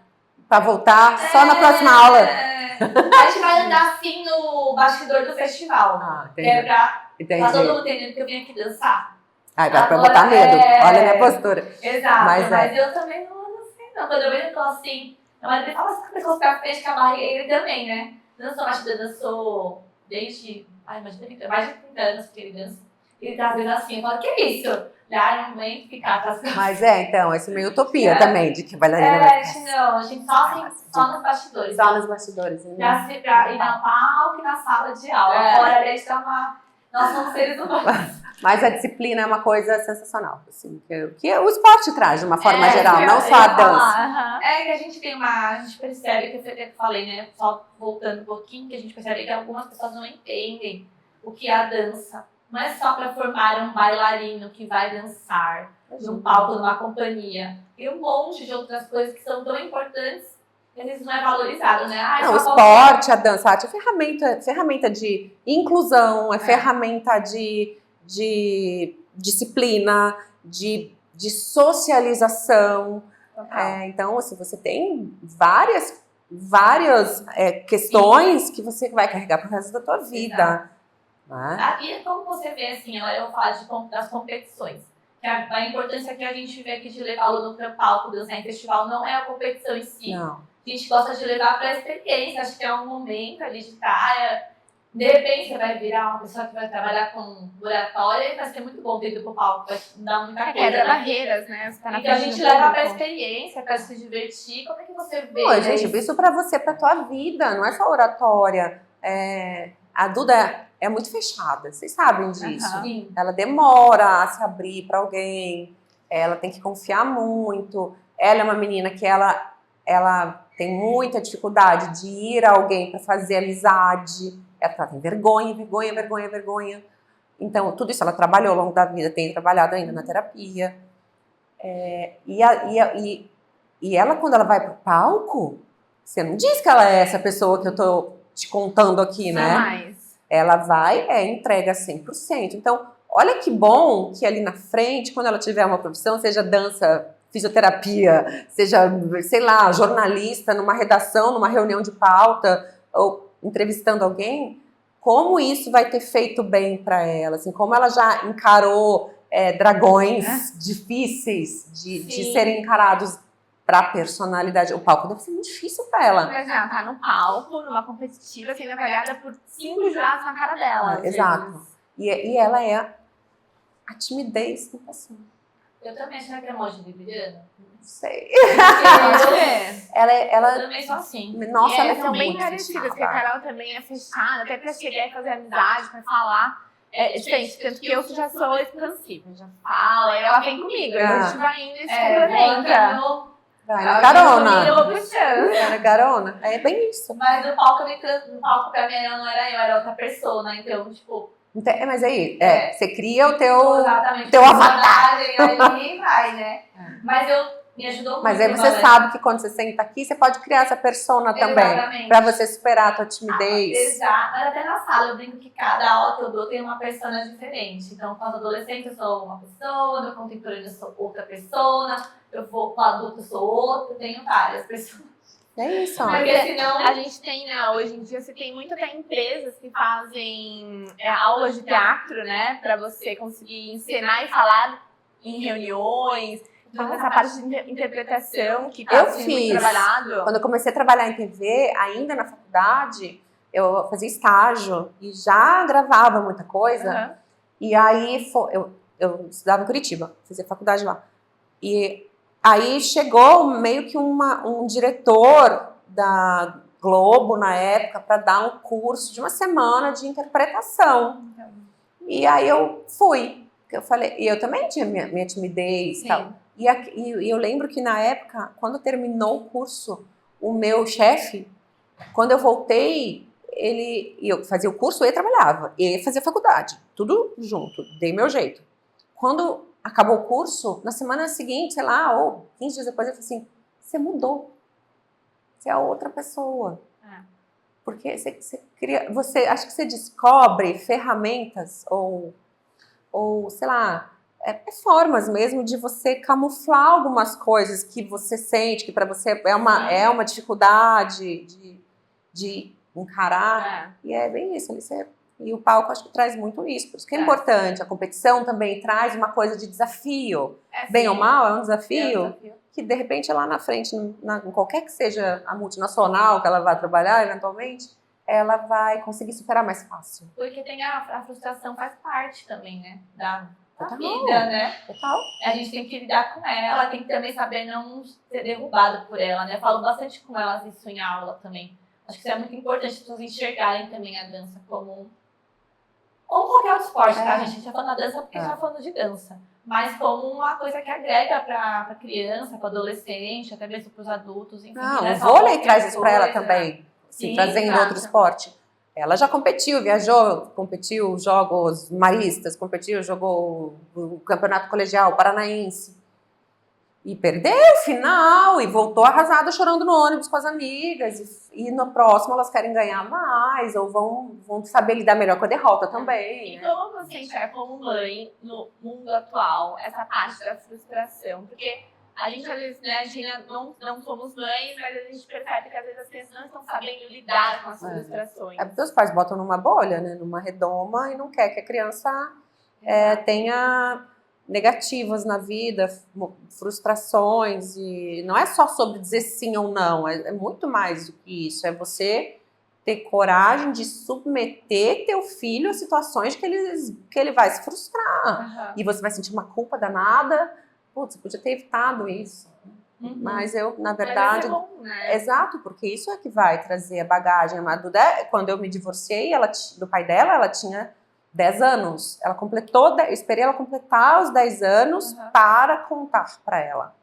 [SPEAKER 4] Pra voltar só na próxima aula.
[SPEAKER 2] A gente vai andar assim no bastidor do festival. Que é pra todo mundo entendendo que eu vim aqui dançar.
[SPEAKER 4] Ai, pra
[SPEAKER 2] Agora,
[SPEAKER 4] botar medo. Olha a minha postura.
[SPEAKER 2] Exato.
[SPEAKER 4] Mas
[SPEAKER 2] Mas eu também não ando assim, não. Quando eu vejo, eu tô assim. Meu marido fala assim que a pessoa fica feia com a barriga. Ele também, né? Dançou bastidor, dançou desde... Ai, imagina, mais de 30 anos que ele dança. Ele tá vendo assim, eu falo, que é isso? Não vem ficar com as coisas.
[SPEAKER 4] Mas então, essa é meio utopia também, de que bailarina vai ficar
[SPEAKER 2] Não, a gente só, assim, só nos bastidores.
[SPEAKER 4] só nos bastidores. Né?
[SPEAKER 2] Pra ir no palco e na sala de aula. Fora a gente tá nós somos seres humanos.
[SPEAKER 4] Mas a disciplina é uma coisa sensacional, assim, que o esporte traz de uma forma geral, não só a dança.
[SPEAKER 2] É que a gente tem a gente percebe, que eu falei, né, só voltando um pouquinho, que a gente percebe que algumas pessoas não entendem o que é a dança. Não é só para formar um bailarino que vai dançar num palco, numa companhia. Tem um monte de outras coisas que são tão importantes que às vezes não é valorizado, né?
[SPEAKER 4] Não, o esporte, a dança, a arte é ferramenta de inclusão, é ferramenta de disciplina, de socialização. Então, assim, você tem várias questões que você vai carregar pro resto da tua vida.
[SPEAKER 2] E como você vê, assim, eu falo das competições. Que a importância que a gente vê aqui de levar o aluno para o palco, dançar em festival, não é a competição em si.
[SPEAKER 4] Não.
[SPEAKER 2] A gente gosta de levar para a experiência. Acho que é um momento ali de estar. De repente, você vai virar uma pessoa que vai trabalhar com oratória e vai ser muito bom ter ido pro palco, vai dar muita coisa.
[SPEAKER 3] Quebra
[SPEAKER 2] né?
[SPEAKER 3] barreiras, né? Você tá na
[SPEAKER 2] Então a
[SPEAKER 3] frente
[SPEAKER 2] gente
[SPEAKER 3] do
[SPEAKER 2] leva
[SPEAKER 3] público.
[SPEAKER 2] pra experiência, pra se divertir. Como é que você vê?
[SPEAKER 4] Pô, gente, isso pra você, pra tua vida, não é só oratória. A Duda é muito fechada, vocês sabem disso.
[SPEAKER 2] Sim.
[SPEAKER 4] Ela demora a se abrir pra alguém, ela tem que confiar muito. Ela é uma menina que ela tem muita dificuldade de ir a alguém pra fazer amizade. Ela tem vergonha. Então, tudo isso ela trabalhou ao longo da vida, tem trabalhado ainda na terapia. E ela, quando ela vai pro palco, você não diz que ela é essa pessoa que eu tô te contando aqui, né?
[SPEAKER 3] Jamais.
[SPEAKER 4] Ela vai, entrega 100%. Então, olha que bom que ali na frente, quando ela tiver uma profissão, seja dança, fisioterapia, seja, sei lá, jornalista, numa redação, numa reunião de pauta, ou entrevistando alguém, como isso vai ter feito bem para ela, assim, como ela já encarou dragões difíceis de serem encarados para a personalidade. O palco deve ser muito difícil para ela.
[SPEAKER 3] Mas ela tá no palco, numa competitiva, sendo avaliada por 5 jurados na cara dela.
[SPEAKER 4] Exato. E ela é a timidez em pessoa.
[SPEAKER 2] Eu também achei que é emoji libriana.
[SPEAKER 4] Não sei.
[SPEAKER 2] Eu
[SPEAKER 4] Ela
[SPEAKER 2] também sou assim.
[SPEAKER 4] nossa,
[SPEAKER 3] E
[SPEAKER 4] ela
[SPEAKER 3] elas
[SPEAKER 4] é
[SPEAKER 3] são bem
[SPEAKER 4] muito
[SPEAKER 3] parecidas,
[SPEAKER 4] fechada.
[SPEAKER 3] porque a Carol também é fechada, até pra chegar e fazer amizade, pra falar. É diferente, tanto que eu já sou expansiva, já falo, aí ela vem comigo, aí a gente vai indo e se complementa.
[SPEAKER 4] Vai na carona.
[SPEAKER 3] Eu vou puxando.
[SPEAKER 4] Vai na carona. É bem isso.
[SPEAKER 2] Mas no palco pra mim não era eu, era outra pessoa, então, tipo,
[SPEAKER 4] Mas aí, você cria o
[SPEAKER 2] Exatamente.
[SPEAKER 4] teu avatar.
[SPEAKER 2] Ali vai, né? Mas me ajudou muito.
[SPEAKER 4] Mas aí você sabe que quando você senta aqui, você pode criar essa persona também. Pra você superar a tua timidez.
[SPEAKER 2] Exato. Mas até na sala eu brinco que cada aula que eu dou tem uma persona diferente. Então, com os adolescentes eu sou uma pessoa, no contemporâneo eu sou outra persona, eu vou com o adulto eu sou outra, tenho várias pessoas.
[SPEAKER 4] É isso.
[SPEAKER 2] Porque senão...
[SPEAKER 3] A gente tem, né, hoje em dia, você tem muito até empresas que fazem aulas de teatro, né? Pra você conseguir encenar e falar em reuniões. Então, essa parte de interpretação que tá sendo muito trabalhado.
[SPEAKER 4] Quando eu comecei a trabalhar em TV, ainda na faculdade, eu fazia estágio e já gravava muita coisa. E aí, eu estudava em Curitiba, fazia faculdade lá. E aí chegou meio que um diretor da Globo, na época, para dar um curso de uma semana de interpretação. E aí eu fui. Eu falei, e eu também tinha minha timidez e tal. E eu lembro que na época, quando terminou o curso, o meu chefe, quando eu voltei, eu fazia o curso e trabalhava. E fazia faculdade. Tudo junto. Dei meu jeito. Quando acabou o curso, na semana seguinte, sei lá, ou 15 dias depois, eu falei assim, você mudou. Você é outra pessoa. Porque você cria, acho que você descobre ferramentas ou sei lá, formas mesmo de você camuflar algumas coisas que você sente, que para você é uma dificuldade de encarar. E é bem isso. E o palco acho que traz muito isso. Por isso que é importante. A competição também traz uma coisa de desafio. Bem ou mal, é um desafio. Que de repente lá na frente, em qualquer que seja a multinacional que ela vai trabalhar eventualmente, ela vai conseguir superar mais fácil.
[SPEAKER 2] Porque tem a frustração faz parte também, né? Da vida, né?
[SPEAKER 4] Total.
[SPEAKER 2] A gente tem que lidar com ela, tem que também saber não ser derrubado por ela, né? Eu falo bastante com elas isso em aula também. Acho que isso é muito importante as pessoas enxergarem também a dança como qualquer outro esporte, tá? A gente tá falando da dança porque a gente tá falando de dança. Mas como uma coisa que agrega pra criança, pro adolescente, até mesmo pros adultos, enfim.
[SPEAKER 4] O vôlei traz isso pra ela também. Sim, trazendo outro esporte. Ela já competiu, viajou, competiu jogos maristas, jogou o campeonato colegial paranaense. E perdeu o final, e voltou arrasada chorando no ônibus com as amigas. E no próximo elas querem ganhar mais, ou vão saber lidar melhor com a derrota também.
[SPEAKER 3] E como você enxerga como mãe, no mundo atual, essa parte da frustração? Porque a gente, às vezes, né, a gente não somos mães, mas a gente percebe que às vezes as crianças não estão sabendo lidar com as frustrações.
[SPEAKER 4] Porque os pais botam numa bolha, né, numa redoma, e não quer que a criança tenha negativas na vida, frustrações, e não é só sobre dizer sim ou não, é muito mais do que isso, é você ter coragem de submeter teu filho a situações que ele vai se frustrar, e você vai sentir uma culpa danada. Putz, você podia ter evitado isso. Mas eu, na verdade...
[SPEAKER 3] Mas é bom, né?
[SPEAKER 4] Exato, porque isso é que vai trazer a bagagem. A Duda, quando eu me divorciei do pai dela, ela tinha 10 anos. Ela completou, eu esperei ela completar os 10 anos para contar para ela.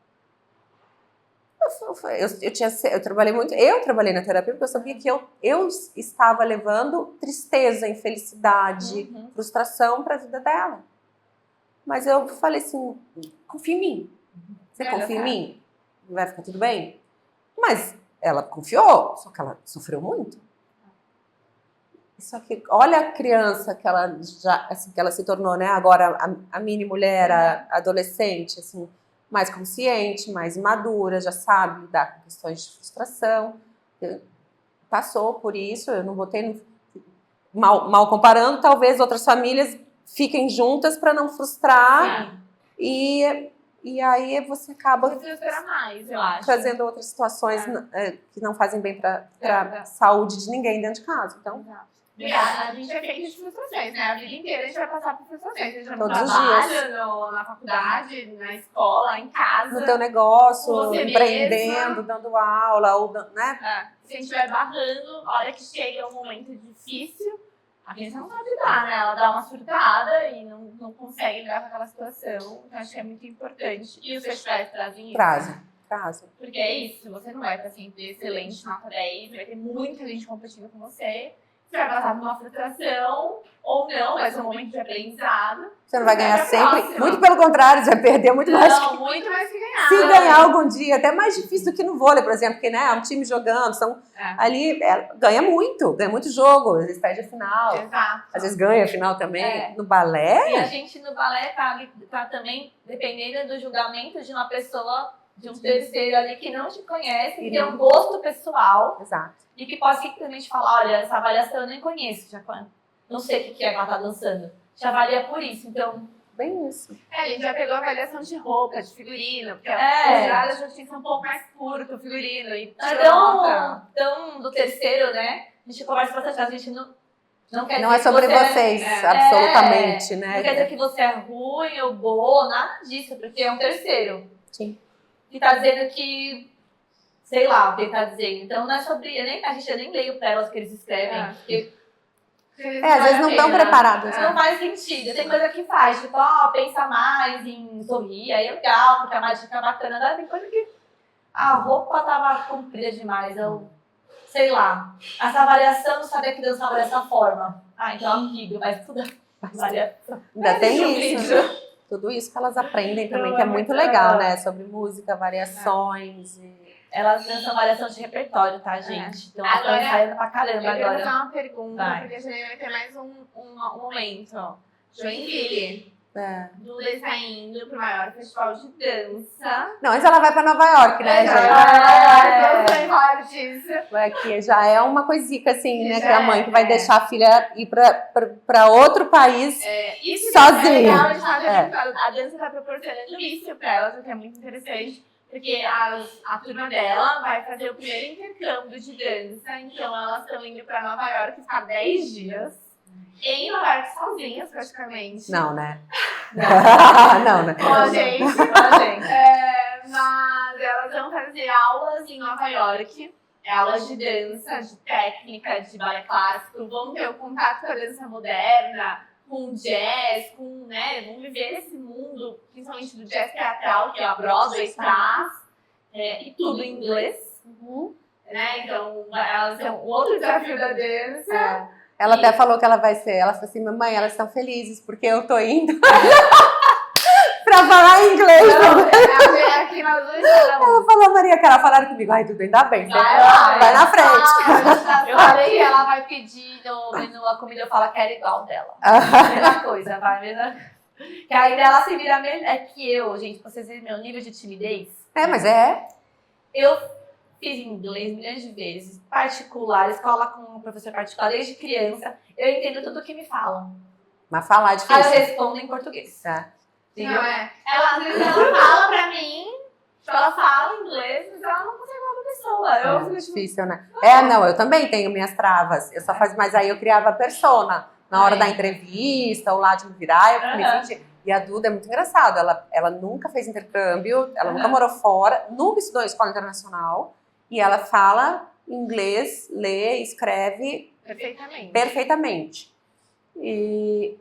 [SPEAKER 4] Eu trabalhei na terapia porque eu sabia que eu estava levando tristeza, infelicidade, frustração para a vida dela. Mas eu falei assim, confia em mim. Você confia em mim? Vai ficar tudo bem? Mas ela confiou, só que ela sofreu muito. Só que olha a criança que ela já, assim, que ela se tornou, né? Agora a mini mulher, a adolescente, assim, mais consciente, mais madura, já sabe lidar com questões de frustração. Passou por isso, eu não botei mal comparando, talvez outras famílias fiquem juntas para não frustrar. E aí você acaba
[SPEAKER 3] mais, eu acho.
[SPEAKER 4] trazendo outras situações que não fazem bem para a saúde de ninguém dentro de casa. Então,
[SPEAKER 3] a gente é feito de frustrações, né? A vida inteira a gente vai passar por frustrações. A gente vai no
[SPEAKER 4] Todos os
[SPEAKER 3] trabalho, na faculdade, na escola, em casa.
[SPEAKER 4] no teu negócio,
[SPEAKER 3] você
[SPEAKER 4] empreendendo, dando aula, ou né?
[SPEAKER 3] Se a gente estiver barrando, a hora que chega um momento difícil, a criança não sabe lidar, né? Ela dá uma surtada e não consegue lidar com aquela situação. Então, acho que é muito importante. E os festivais trazem isso.
[SPEAKER 4] Trazem.
[SPEAKER 3] Porque é isso, você não vai estar sempre excelente, nota 10, vai ter muita gente competindo com você. você vai passar por uma frustração ou não, vai ser um momento de aprendizado.
[SPEAKER 4] Você não vai ganhar
[SPEAKER 3] Vai pra
[SPEAKER 4] sempre.
[SPEAKER 3] próxima.
[SPEAKER 4] Muito pelo contrário, você vai perder muito mais.
[SPEAKER 3] Não, muito mais que ganhar.
[SPEAKER 4] Se ganhar algum dia, até mais difícil do que no vôlei, por exemplo, porque né, é um time jogando, são ali, ganha muito jogo, às vezes perde a final,
[SPEAKER 3] Exato.
[SPEAKER 4] às vezes ganha a final também.
[SPEAKER 2] É.
[SPEAKER 4] No balé,
[SPEAKER 2] E a gente no balé tá também dependendo do julgamento de uma pessoa, de um terceiro ali que não te conhece, que tem um gosto pessoal
[SPEAKER 4] exato.
[SPEAKER 2] e que pode simplesmente falar, olha, essa avaliação eu nem conheço, já não sei o que é que ela tá dançando. Te avalia por isso, então...
[SPEAKER 4] Bem isso.
[SPEAKER 3] A gente já pegou avaliação de roupa, de figurino, porque
[SPEAKER 2] É.
[SPEAKER 3] os jurados já tinham que ser um pouco mais puro que o figurino. E
[SPEAKER 2] Então, do terceiro, né? A gente conversa bastante, a gente não quer
[SPEAKER 4] Não
[SPEAKER 2] dizer
[SPEAKER 4] é sobre
[SPEAKER 2] que você
[SPEAKER 4] absolutamente, absolutamente,
[SPEAKER 2] Não quer dizer
[SPEAKER 4] né?
[SPEAKER 2] que você é ruim ou boa, nada disso, porque é um terceiro.
[SPEAKER 4] Sim.
[SPEAKER 2] Que tá dizendo que, sei lá o que ele tá dizendo. Então não é sobre, a gente nem leio pra elas que eles escrevem, porque
[SPEAKER 4] Às vezes não estão preparadas.
[SPEAKER 2] não faz sentido. Tem coisa que faz, tipo, pensa mais em sorrir, aí é legal, porque a magia fica bacana. Agora tem coisa que a roupa tava comprida demais, eu sei lá. Essa avaliação, não sabia que dançava dessa forma. Então, amigo, vai estudar. Avaliação.
[SPEAKER 4] Ainda tem
[SPEAKER 2] um
[SPEAKER 4] isso. Tudo isso que elas aprendem também,
[SPEAKER 2] Não,
[SPEAKER 4] que é
[SPEAKER 2] é
[SPEAKER 4] muito
[SPEAKER 2] muito
[SPEAKER 4] legal,
[SPEAKER 2] legal.
[SPEAKER 4] né? Sobre música, variações.
[SPEAKER 2] Elas dançam variação de repertório, tá, gente? Então elas estão
[SPEAKER 3] Agora,
[SPEAKER 2] ensaiando pra caramba
[SPEAKER 3] Eu queria fazer
[SPEAKER 2] agora.
[SPEAKER 3] uma pergunta,
[SPEAKER 2] Vai.
[SPEAKER 3] porque a gente vai ter mais um momento. Joinville.
[SPEAKER 4] É.
[SPEAKER 3] Duda está indo pro maior festival de dança.
[SPEAKER 4] Não, antes ela vai pra Nova York, né, gente?
[SPEAKER 3] Eu sei falar disso.
[SPEAKER 4] Aqui já é uma coisica, assim, né?
[SPEAKER 3] Já
[SPEAKER 4] Que a mãe que vai
[SPEAKER 3] é.
[SPEAKER 4] deixar a filha ir pra outro país.
[SPEAKER 3] Isso
[SPEAKER 4] Sozinha.
[SPEAKER 3] é legal de fazer,
[SPEAKER 4] É.
[SPEAKER 3] porque a dança está proporcionando isso para elas, o que é muito interessante. Porque a turma dela vai fazer o primeiro intercâmbio de dança, então elas estão indo para Nova York ficar 10 dias. Em Nova York sozinhas, praticamente.
[SPEAKER 4] Não, né? Não, né?
[SPEAKER 3] Ó, gente.
[SPEAKER 2] gente.
[SPEAKER 3] Mas elas vão fazer aulas em Nova York. Aulas de dança, de técnica, de balé clássico. Vão ter o contato com a dança moderna, com jazz, vão viver esse mundo, principalmente do jazz teatral, que a Broadway traz. E tudo em inglês. Né? Então, elas têm um outro desafio da dança.
[SPEAKER 4] Ela até falou que ela vai ser. Ela falou assim: mamãe, elas estão felizes porque eu tô indo pra falar inglês.
[SPEAKER 3] Aqui nós dois
[SPEAKER 4] Ela falou, Maria, que ela falaram comigo. Ai, tudo ainda bem.
[SPEAKER 3] Vai
[SPEAKER 4] na frente.
[SPEAKER 2] Eu falei que ela vai pedir no menu a comida, eu falo que era igual dela. Mesma coisa, vai, mesma. Que aí dela se vira mesmo. É que eu, gente, pra vocês verem meu nível de timidez,
[SPEAKER 4] Mas é.
[SPEAKER 2] eu fiz inglês milhões de vezes, particular, escola com um professor particular desde criança. Eu entendo tudo o que me falam.
[SPEAKER 4] Mas falar é
[SPEAKER 2] Aí eu
[SPEAKER 4] difícil.
[SPEAKER 2] respondo em português.
[SPEAKER 4] Tá.
[SPEAKER 2] Entendeu?
[SPEAKER 3] Não, ela, às vezes, ela fala pra mim, ela fala inglês, mas ela não consegue falar pra pessoa. Eu
[SPEAKER 4] É
[SPEAKER 3] fico tipo,
[SPEAKER 4] difícil, né? Não, eu também tenho minhas travas. Eu só fazia, mas aí eu criava persona. Na hora da entrevista, ou lá de me virar, eu me senti. E a Duda é muito engraçada. Ela nunca fez intercâmbio, ela nunca morou fora, nunca estudou em escola internacional. E ela fala inglês, lê, escreve
[SPEAKER 3] perfeitamente.
[SPEAKER 4] perfeitamente.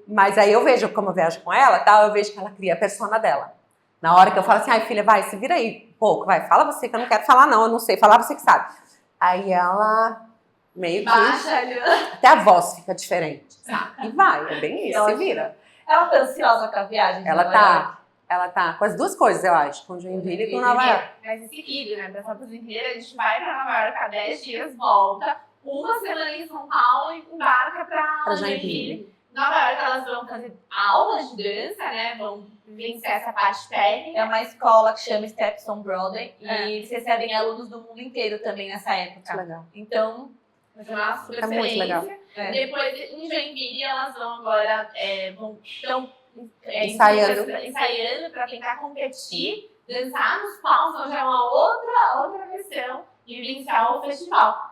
[SPEAKER 4] Mas aí eu vejo, como eu viajo com ela, tá? Eu vejo que ela cria a persona dela. Na hora que eu falo assim, ai filha, vai, se vira aí um pouco, vai, fala você, que eu não quero falar não, eu não sei falar, você que sabe. Aí ela meio que...
[SPEAKER 3] Baixa ali.
[SPEAKER 4] Até a voz fica diferente, sabe? E vai, é bem isso, se vira.
[SPEAKER 2] Ela tá ansiosa com a viagem? de
[SPEAKER 4] Ela
[SPEAKER 2] Nova York?
[SPEAKER 4] tá com as duas coisas, eu acho, com Joinville e com Nova York.
[SPEAKER 3] Mas em seguida, né, pra Sapos Inteira, a gente vai pra Nova York há 10 dias, volta, uma semana em São Paulo e embarca pra Joinville. Nova York, elas vão fazer aulas de dança, né, vão vencer essa parte técnica.
[SPEAKER 2] É uma escola que chama Steps on Broadway e eles recebem alunos do mundo inteiro também nessa época.
[SPEAKER 4] Legal.
[SPEAKER 2] Então,
[SPEAKER 3] Vai ser uma super
[SPEAKER 4] É muito
[SPEAKER 3] experiência.
[SPEAKER 4] legal.
[SPEAKER 3] Depois, em Joinville, elas vão agora, estão ensaiando para tentar competir, dançar nos palcos, então já é uma outra questão e vivenciar o festival.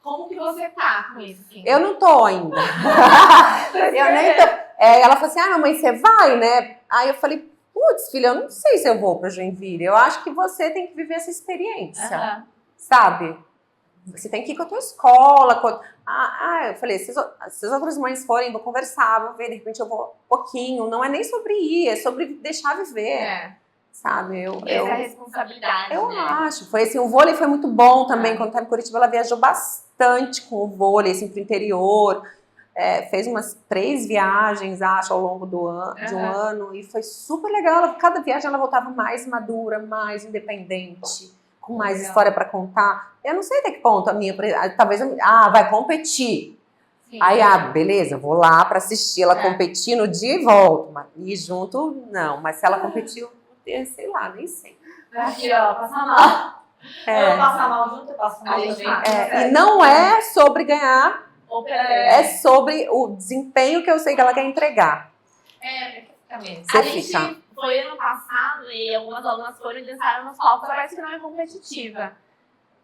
[SPEAKER 3] Como que você tá com isso? Assim?
[SPEAKER 4] Eu não tô ainda. Eu nem tô. Ela falou assim, mamãe, você vai, né? Aí eu falei, putz, filha, eu não sei se eu vou pra Joinville. Eu acho que você tem que viver essa experiência, sabe? Você tem que ir com a tua escola. Eu falei, se as outras mães forem, vou conversar, vou ver, de repente eu vou um pouquinho. Não é nem sobre ir, é sobre deixar viver. sabe?
[SPEAKER 3] Essa é a responsabilidade,
[SPEAKER 4] Eu
[SPEAKER 3] né?
[SPEAKER 4] acho. Foi assim, o vôlei foi muito bom também. Quando estava em Curitiba, ela viajou bastante com o vôlei, assim, pro interior. Fez umas 3 viagens, acho, ao longo de um ano. E foi super legal. Cada viagem ela voltava mais madura, mais independente, com mais história para contar. Eu não sei até que ponto a minha... Talvez... vai competir.
[SPEAKER 3] Sim.
[SPEAKER 4] Aí, beleza, vou lá para assistir ela competir no dia e volto. Mas ir junto, não. Mas se ela competiu, sei lá, nem sei.
[SPEAKER 2] Aqui, ó, passar mal. Eu passar mal junto, eu passo mal também.
[SPEAKER 4] E não é sobre ganhar,
[SPEAKER 3] Ou
[SPEAKER 4] é sobre o desempenho que eu sei que ela quer entregar.
[SPEAKER 3] porque fica mesmo.
[SPEAKER 4] Você
[SPEAKER 3] A gente
[SPEAKER 4] fica.
[SPEAKER 3] foi ano passado e algumas alunas foram e dançaram nos palcos, parece que não é competitiva.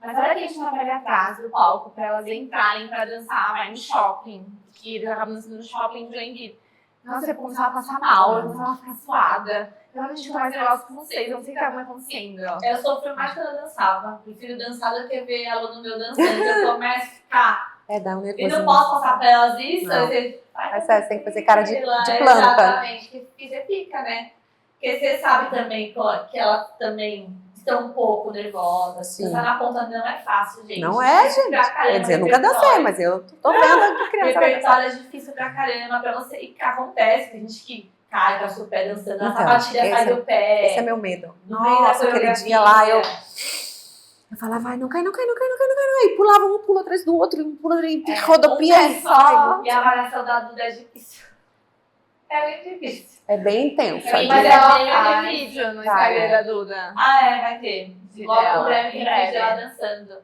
[SPEAKER 3] Mas olha que a gente tava ali atrás do palco pra elas entrarem pra dançar, vai no shopping, que eles acabam dançando no shopping de Joinville. Nossa, eu começava a passar mal, eu começava a ficar suada. Eu tava gente mais negócio com vocês, eu não sei o que tava acontecendo.
[SPEAKER 2] Eu sofri mais quando eu dançava. Prefiro dançar do que ver aluno meu dançando. Eu começo a ficar.
[SPEAKER 4] Dá um
[SPEAKER 2] E
[SPEAKER 4] nervosinho.
[SPEAKER 2] não posso passar pra elas isso.
[SPEAKER 4] Não.
[SPEAKER 2] Aí
[SPEAKER 4] Você tem que fazer cara de planta.
[SPEAKER 2] Exatamente, que você fica, né? Porque você sabe também que elas também estão um pouco nervosas.
[SPEAKER 4] Sim.
[SPEAKER 2] Dançar na ponta não é fácil, gente.
[SPEAKER 4] Não é,
[SPEAKER 2] Difícil
[SPEAKER 4] gente.
[SPEAKER 2] pra caramba,
[SPEAKER 4] Quer dizer, eu nunca dancei, mas eu tô vendo que criança vai dançar.
[SPEAKER 2] repertório é difícil pra caramba pra você. E que acontece, tem gente que cai com o pé dançando, a
[SPEAKER 4] Então,
[SPEAKER 2] sapatilha sai do pé.
[SPEAKER 4] Esse é meu medo.
[SPEAKER 2] No meio da
[SPEAKER 4] Nossa, aquele
[SPEAKER 2] coreografia.
[SPEAKER 4] dia lá, eu falava, vai, não cai. E pulava um pulo atrás do outro, um pulo e rodopia e sai.
[SPEAKER 2] E a avaliação da Duda é difícil. É bem difícil.
[SPEAKER 4] É bem intenso.
[SPEAKER 2] Mas
[SPEAKER 3] ela
[SPEAKER 2] ela
[SPEAKER 3] tem vídeo no
[SPEAKER 4] Vai.
[SPEAKER 3] Instagram da Duda.
[SPEAKER 2] vai ter. Logo
[SPEAKER 3] dela,
[SPEAKER 2] o breve
[SPEAKER 3] em
[SPEAKER 2] tem
[SPEAKER 3] breve.
[SPEAKER 2] vídeo dela dançando.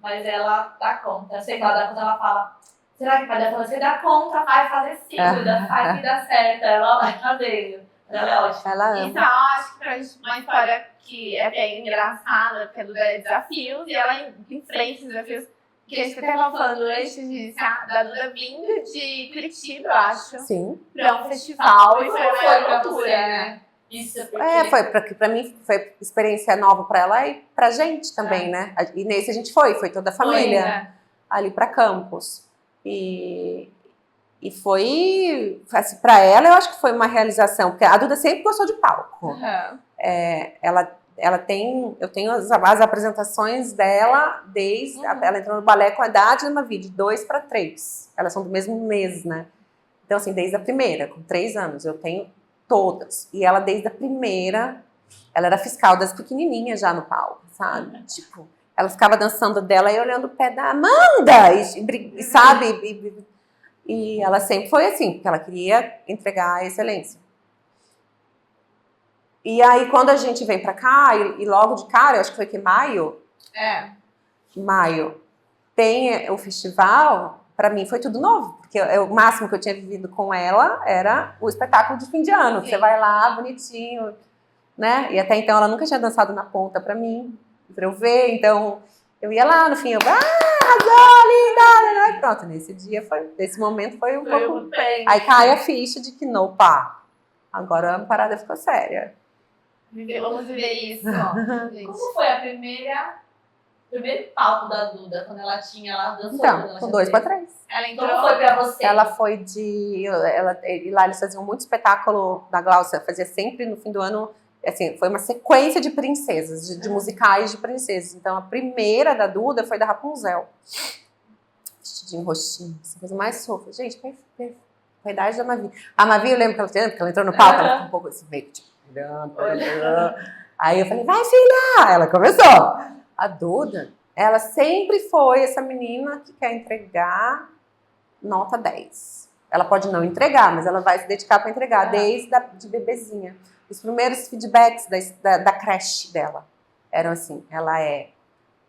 [SPEAKER 2] Mas ela dá conta. Eu sei que ela dá conta, ela fala, será que vai dar conta? Você dá conta, vai fazer sim, Duda, faz que dá certo. Ela vai fazendo. Ela é ótima.
[SPEAKER 4] Ela
[SPEAKER 3] Isso
[SPEAKER 4] ama.
[SPEAKER 3] eu acho que pra gente uma história que é até engraçada, porque a Duda é desafios e ela enfrenta esses desafios. Que a gente até tava falando antes de iniciar, da Duda vindo de Curitiba, eu acho,
[SPEAKER 4] Sim.
[SPEAKER 3] pra um festival. E foi
[SPEAKER 2] Como
[SPEAKER 3] uma
[SPEAKER 2] foi pra
[SPEAKER 3] loucura,
[SPEAKER 2] você,
[SPEAKER 3] né?
[SPEAKER 2] Isso, porque...
[SPEAKER 4] Pra mim foi experiência nova pra ela e pra gente também, né? E nesse a gente foi toda a família.
[SPEAKER 3] né?
[SPEAKER 4] Ali pra Campos. E foi, assim, pra ela eu acho que foi uma realização, porque a Duda sempre gostou de palco. Ela tem, eu tenho as apresentações dela desde, ela entrou no balé com a idade de Mavi, de 2 para 3. Elas são do mesmo mês, né? Então, assim, desde a primeira, com 3 anos, eu tenho todas. E ela, desde a primeira, ela era fiscal das pequenininhas já no palco, sabe? Tipo, ela ficava dançando dela e olhando o pé da Amanda, e sabe? E ela sempre foi assim, porque ela queria entregar a excelência. E aí, quando a gente vem pra cá, e logo de cara, eu acho que foi que maio, tem o festival, pra mim foi tudo novo, porque o máximo que eu tinha vivido com ela era o espetáculo de fim de ano, que você vai lá, bonitinho, né? E até então ela nunca tinha dançado na ponta pra mim, pra eu ver, então eu ia lá no fim, arrasou, linda, né? Pronto, nesse momento foi um pouco... Aí cai a ficha de que, opa, agora a parada ficou séria.
[SPEAKER 3] Vamos viver isso.
[SPEAKER 2] Como foi o primeiro palco da Duda, quando ela dançou?
[SPEAKER 4] Então, com 2 para 3.
[SPEAKER 3] Ela entrou.
[SPEAKER 2] Como foi pra você?
[SPEAKER 4] Ela foi e lá eles faziam muito espetáculo da Gláucia, fazia sempre no fim do ano, assim, foi uma sequência de princesas, de musicais de princesas. Então, a primeira da Duda foi da Rapunzel. Vestidinho roxinho, essa coisa mais fofa. Gente, perfeito. Com a idade da Mavi. A Mavi, eu lembro que ela entrou no palco, ela ficou um pouco assim, meio tipo, olhando. Aí eu falei, vai, filha! Ela começou. A Duda, ela sempre foi essa menina que quer entregar nota 10. Ela pode não entregar, mas ela vai se dedicar para entregar, desde de bebezinha. Os primeiros feedbacks da creche dela eram assim, ela é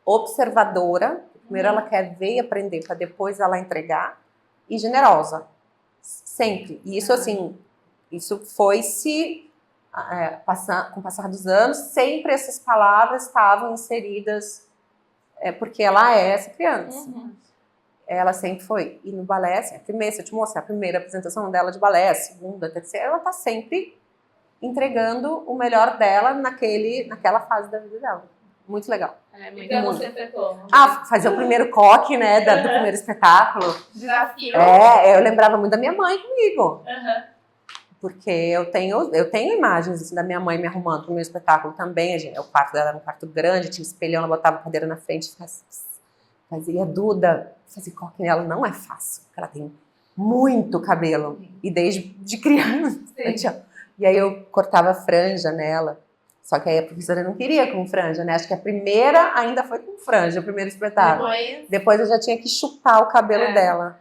[SPEAKER 4] observadora, primeiro ela quer ver e aprender para depois ela entregar, e generosa. Sempre. E isso, assim, isso foi-se com o passar dos anos, sempre essas palavras estavam inseridas, porque ela é essa criança. Ela sempre foi. E no balé, assim, se eu te mostrar a primeira apresentação dela de balé, a segunda, a terceira, ela tá sempre entregando o melhor dela naquela fase da vida dela. Muito legal.
[SPEAKER 2] E pra você foi como?
[SPEAKER 4] Fazer o primeiro coque, né, do primeiro espetáculo.
[SPEAKER 3] Desafio.
[SPEAKER 4] Eu lembrava muito da minha mãe comigo. Porque eu tenho imagens assim, da minha mãe me arrumando pro meu espetáculo também. O quarto dela era um quarto grande, tinha um espelhão, ela botava a cadeira na frente, fazia Duda, fazer coque nela não é fácil, porque ela tem muito cabelo. E desde criança. E aí eu cortava franja nela. Só que aí a professora não queria com franja, né? Acho que a primeira ainda foi com franja, o primeiro espetáculo. Depois eu já tinha que chupar o cabelo dela.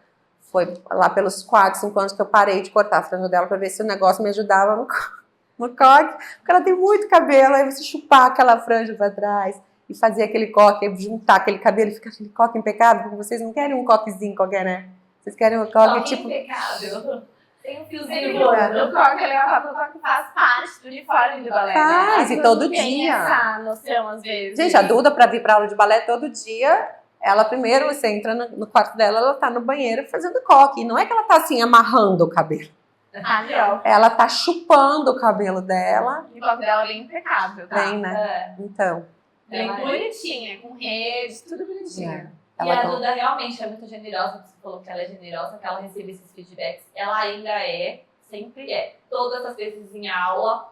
[SPEAKER 4] Foi lá pelos 4, 5 anos que eu parei de cortar a franja dela pra ver se o negócio me ajudava no coque. Porque ela tem muito cabelo, aí você chupar aquela franja pra trás e fazer aquele coque, aí juntar aquele cabelo e ficar aquele coque impecável, porque vocês não querem um coquezinho qualquer, né? Vocês querem um coque tipo...
[SPEAKER 2] impecável. Tem um fiozinho.
[SPEAKER 3] O coque é legal, o coque faz parte do uniforme do balé.
[SPEAKER 4] Faz,
[SPEAKER 3] né?
[SPEAKER 4] e todo
[SPEAKER 3] tem
[SPEAKER 4] dia.
[SPEAKER 3] essa noção, às vezes.
[SPEAKER 4] Gente, a Duda, pra vir pra aula de balé todo dia, ela primeiro, você entra no quarto dela, ela tá no banheiro fazendo coque. Não é que ela tá assim, amarrando o cabelo.
[SPEAKER 3] Legal.
[SPEAKER 4] Ela tá chupando o cabelo dela.
[SPEAKER 3] O coque dela é bem impecável, tá?
[SPEAKER 4] Bem, né? Então.
[SPEAKER 3] Bem bonitinha, com rede, tudo bonitinho.
[SPEAKER 2] E a Duda realmente é muito generosa, você falou que ela é generosa, que ela recebe esses feedbacks. Ela ainda é, sempre é. Todas as vezes em aula,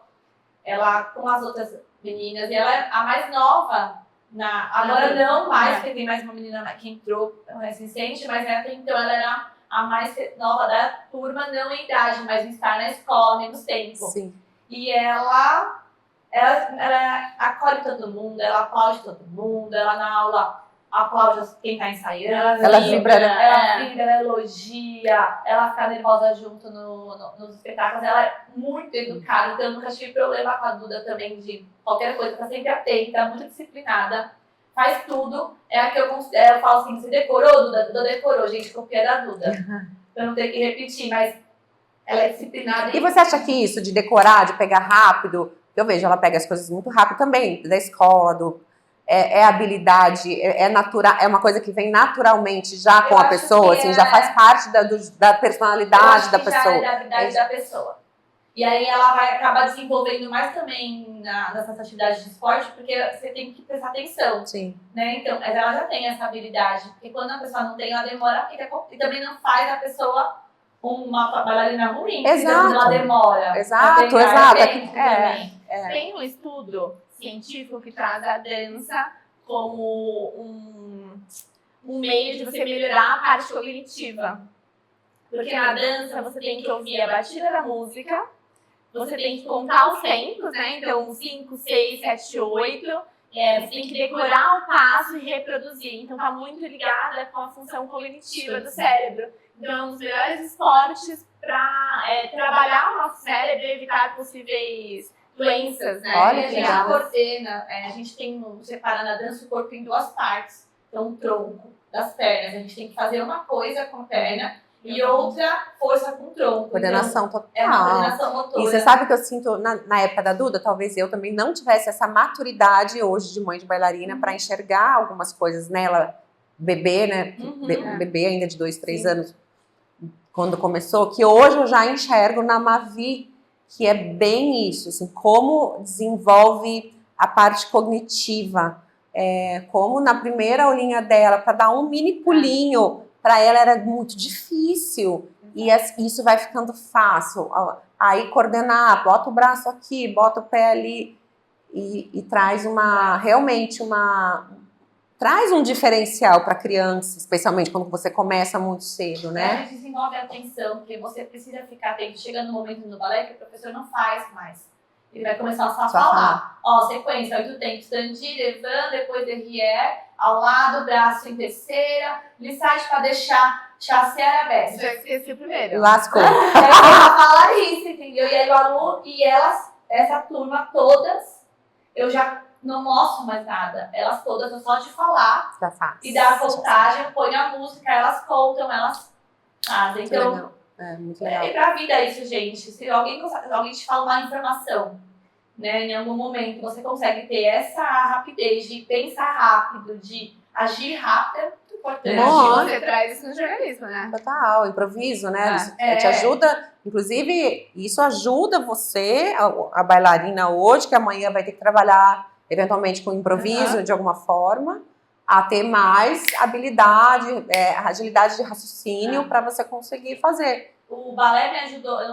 [SPEAKER 2] ela com as outras meninas, e ela é a mais nova. Agora não mais, porque tem mais uma menina que entrou mais recente, mas até então ela era a mais nova da turma, não em idade, mas em estar na escola, menos tempo.
[SPEAKER 4] Sim.
[SPEAKER 2] E ela acolhe todo mundo, ela aplaude todo mundo, ela na aula aplaude quem tá ensaiando.
[SPEAKER 4] Ela vibra, né?
[SPEAKER 2] Ela vibra, ela elogia, ela fica nervosa junto nos espetáculos. Ela é muito educada, então eu nunca tive problema com a Duda também de qualquer coisa, tá sempre atenta, muito disciplinada, faz tudo. É a que eu considero, eu falo assim, você decorou, Duda? Duda decorou, gente, copia da Duda. Pra não ter que repetir, mas ela é disciplinada.
[SPEAKER 4] E você acha que isso de decorar, de pegar rápido, eu vejo, ela pega as coisas muito rápido também, da escola, é habilidade, é natural, é uma coisa que vem naturalmente já com a pessoa, assim, já faz parte da personalidade da pessoa.
[SPEAKER 2] Já é da habilidade da pessoa. E aí ela vai acabar desenvolvendo mais também nessas atividades de esporte, porque você tem que prestar atenção.
[SPEAKER 4] Sim.
[SPEAKER 2] Né? Então, mas ela já tem essa habilidade, porque quando a pessoa não tem, ela demora, e também não faz a pessoa uma bailarina ruim,
[SPEAKER 4] Exato.
[SPEAKER 2] Ela demora.
[SPEAKER 4] Exato.
[SPEAKER 3] Tem um estudo científico que traz a dança como um meio de você melhorar a parte cognitiva. Porque na dança você tem que ouvir a batida da música, você tem que contar os tempos, né? Então, 5, 6, 7, 8. Você tem que decorar o passo e reproduzir. Então, tá muito ligada com a função cognitiva do cérebro. Então, é um dos melhores esportes para trabalhar o nosso cérebro e evitar possíveis doenças, né?
[SPEAKER 4] Olha
[SPEAKER 2] E a
[SPEAKER 4] que
[SPEAKER 2] gente
[SPEAKER 4] legal.
[SPEAKER 2] coordena, a gente tem separando a dança o corpo em duas partes. Então, o tronco das pernas. A gente tem que fazer uma coisa com a perna e outra força com o tronco.
[SPEAKER 4] Coordenação total.
[SPEAKER 2] É uma coordenação motora.
[SPEAKER 4] E você sabe que eu sinto, na época da Duda, talvez eu também não tivesse essa maturidade hoje de mãe de bailarina para enxergar algumas coisas nela, bebê, né? Bebê ainda de 2, 3 anos, quando começou, que hoje eu já enxergo na Mavi, que é bem isso, assim, como desenvolve a parte cognitiva, como na primeira aulinha dela, para dar um mini pulinho, para ela era muito difícil, e isso vai ficando fácil. Aí coordenar, bota o braço aqui, bota o pé ali, e traz realmente traz um diferencial para a criança, especialmente quando você começa muito cedo, né?
[SPEAKER 2] Desenvolve a atenção, porque você precisa ficar atento. Chega no momento no balé que o professor não faz mais. Ele vai começar só a falar. Ó, sequência, 8 tempos, Dandy, Levan, depois Derrière, ao lado, braço em terceira, lissage para deixar chassé arabesk.
[SPEAKER 3] Já esqueci o primeiro.
[SPEAKER 4] Lascou.
[SPEAKER 2] Ela fala isso, entendeu? E aí o aluno, essa turma todas, eu já não mostro mais nada. Elas todas, eu só de falar e dar a contagem, põe a música, elas contam, elas fazem. Então,
[SPEAKER 4] legal. Muito legal.
[SPEAKER 2] é pra vida isso, gente. Se alguém te fala uma informação, né, em algum momento, você consegue ter essa rapidez de pensar rápido, de agir rápido, é muito importante.
[SPEAKER 4] Nossa.
[SPEAKER 3] Você traz isso no jornalismo, né?
[SPEAKER 4] Total, improviso, né? Isso te ajuda, inclusive, isso ajuda você, a bailarina hoje, que amanhã vai ter que trabalhar eventualmente com improviso de alguma forma, a ter mais habilidade, agilidade de raciocínio para você conseguir fazer.
[SPEAKER 2] O balé me ajudou, eu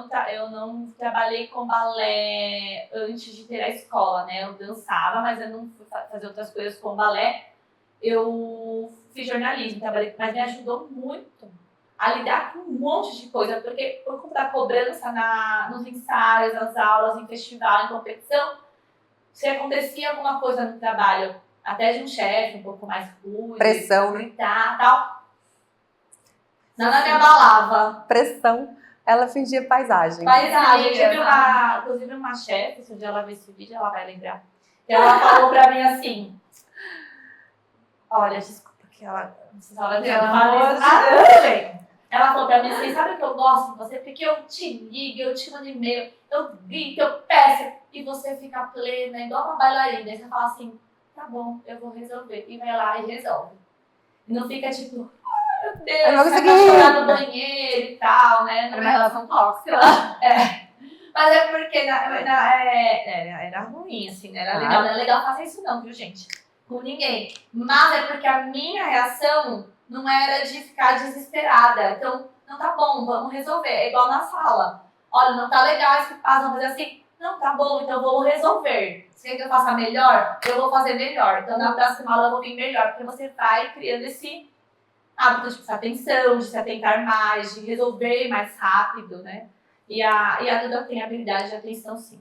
[SPEAKER 2] não trabalhei com balé antes de ter a escola, né? Eu dançava, mas eu não fui fazer outras coisas com balé. Eu fiz jornalismo, trabalhei, mas me ajudou muito a lidar com um monte de coisa, porque por conta da cobrança nos ensaios, nas aulas, em festival, em competição, se acontecia alguma coisa no trabalho, até de um chefe um pouco mais rude,
[SPEAKER 4] Pressão, né?
[SPEAKER 2] gritar, tal, nada me abalava.
[SPEAKER 4] Pressão, ela fingia paisagem.
[SPEAKER 2] Paisagem. Inclusive uma chefe, se um dia ela ver esse vídeo, ela vai lembrar. E ela falou pra mim assim, olha, desculpa que ela... Não sei se ela vai ver, ela fala ela falou pra mim assim, sabe o que eu gosto de você? Porque eu te ligo, eu te mando e-mail, eu grito, eu peço, e você fica plena, igual uma bailarina. E você fala assim, tá bom, eu vou resolver. E vai lá e resolve. E não fica tipo, meu Deus, você vai chorar no banheiro e tal, né?
[SPEAKER 3] Era uma relação tóxica.
[SPEAKER 2] Mas é porque era ruim, assim, né? Era legal, não é legal fazer isso não, viu, gente? Com ninguém. Mas é porque a minha reação não era de ficar desesperada. Então, não tá bom, vamos resolver. É igual na sala. Olha, não tá legal esse passo, vamos fazer assim. Não, tá bom, então vou resolver. Você quer que eu faça melhor? Eu vou fazer melhor. Então, na próxima aula eu vou vir melhor. Porque você vai criando esse hábito de prestar atenção, de se atentar mais, de resolver mais rápido, né? E a Duda tem habilidade de atenção, sim.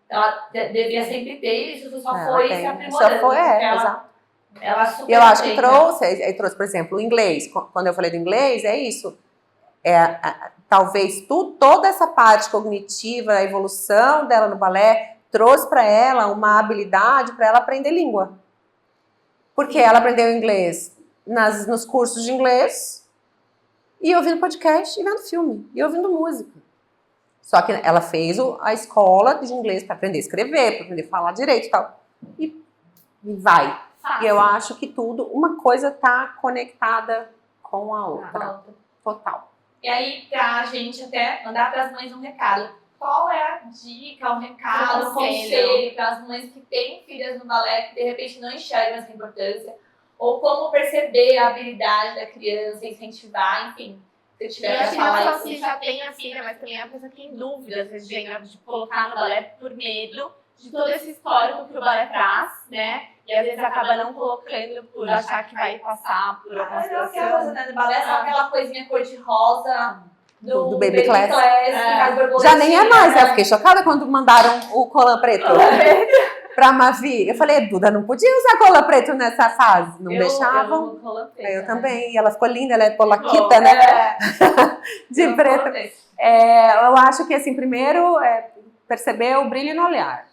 [SPEAKER 2] Ela devia sempre ter, isso só foi se aprimorando.
[SPEAKER 4] Só foi, exato.
[SPEAKER 2] Ela super
[SPEAKER 4] E eu acho que
[SPEAKER 2] aprende.
[SPEAKER 4] trouxe, por exemplo, o inglês. Quando eu falei do inglês, é isso. Talvez toda essa parte cognitiva, a evolução dela no balé, trouxe para ela uma habilidade para ela aprender língua. Porque ela aprendeu inglês nos cursos de inglês, e ouvindo podcast, e vendo filme, e ouvindo música. Só que ela fez a escola de inglês para aprender a escrever, para aprender a falar direito e tal. E vai. E eu acho que uma coisa tá conectada com a outra. Total.
[SPEAKER 2] E aí, pra gente até mandar para as mães um recado. Qual é a dica, um recado, um conselho para as mães que têm filhas no balé que de repente não enxergam essa importância? Ou como perceber a habilidade da criança, incentivar, enfim. Se tiver
[SPEAKER 3] Eu
[SPEAKER 2] pra
[SPEAKER 3] acho que
[SPEAKER 2] falar
[SPEAKER 3] não só
[SPEAKER 2] isso.
[SPEAKER 3] se já tem a filha, mas também a pessoa que tem dúvidas de colocar no balé por medo de todo esse histórico que o balé traz, né? E às vezes acaba não colocando por achar que vai passar por alguma
[SPEAKER 2] Aquela
[SPEAKER 3] situação.
[SPEAKER 2] coisa, né, do balé, só aquela coisinha cor-de-rosa
[SPEAKER 4] Do Baby Class.
[SPEAKER 2] que faz borboletinha,
[SPEAKER 4] Já nem é mais,
[SPEAKER 2] né?
[SPEAKER 4] eu fiquei chocada quando mandaram o colã preto pra Mavi. Eu falei, Duda, não podia usar colã preto nessa fase. Não deixavam. Eu também. E ela ficou linda, ela é polaquita, né? De preto. Eu acho que, assim, primeiro, perceber o brilho no olhar.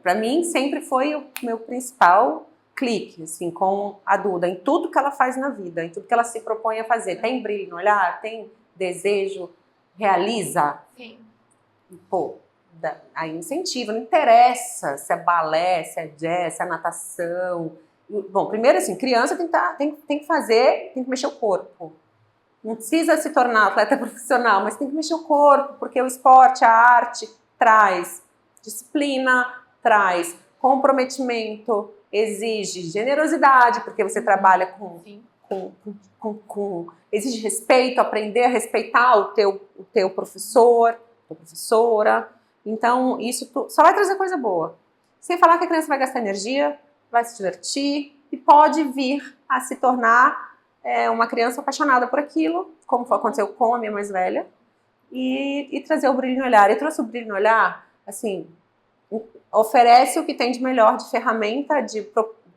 [SPEAKER 4] Pra mim, sempre foi o meu principal clique, assim, com a Duda, em tudo que ela faz na vida, em tudo que ela se propõe a fazer. Tem brilho no olhar, tem desejo, realiza.
[SPEAKER 3] Sim.
[SPEAKER 4] Pô, aí incentiva, não interessa se é balé, se é jazz, se é natação. Bom, primeiro assim, criança tem que fazer, tem que mexer o corpo. Não precisa se tornar atleta profissional, mas tem que mexer o corpo, porque o esporte, a arte traz disciplina, traz comprometimento, exige generosidade, porque você trabalha exige respeito, aprender a respeitar o teu professor, a professora. Então, isso só vai trazer coisa boa. Sem falar que a criança vai gastar energia, vai se divertir e pode vir a se tornar uma criança apaixonada por aquilo, como aconteceu com a minha mais velha, e trazer o brilho no olhar. E trouxe o brilho no olhar, assim, oferece o que tem de melhor de ferramenta,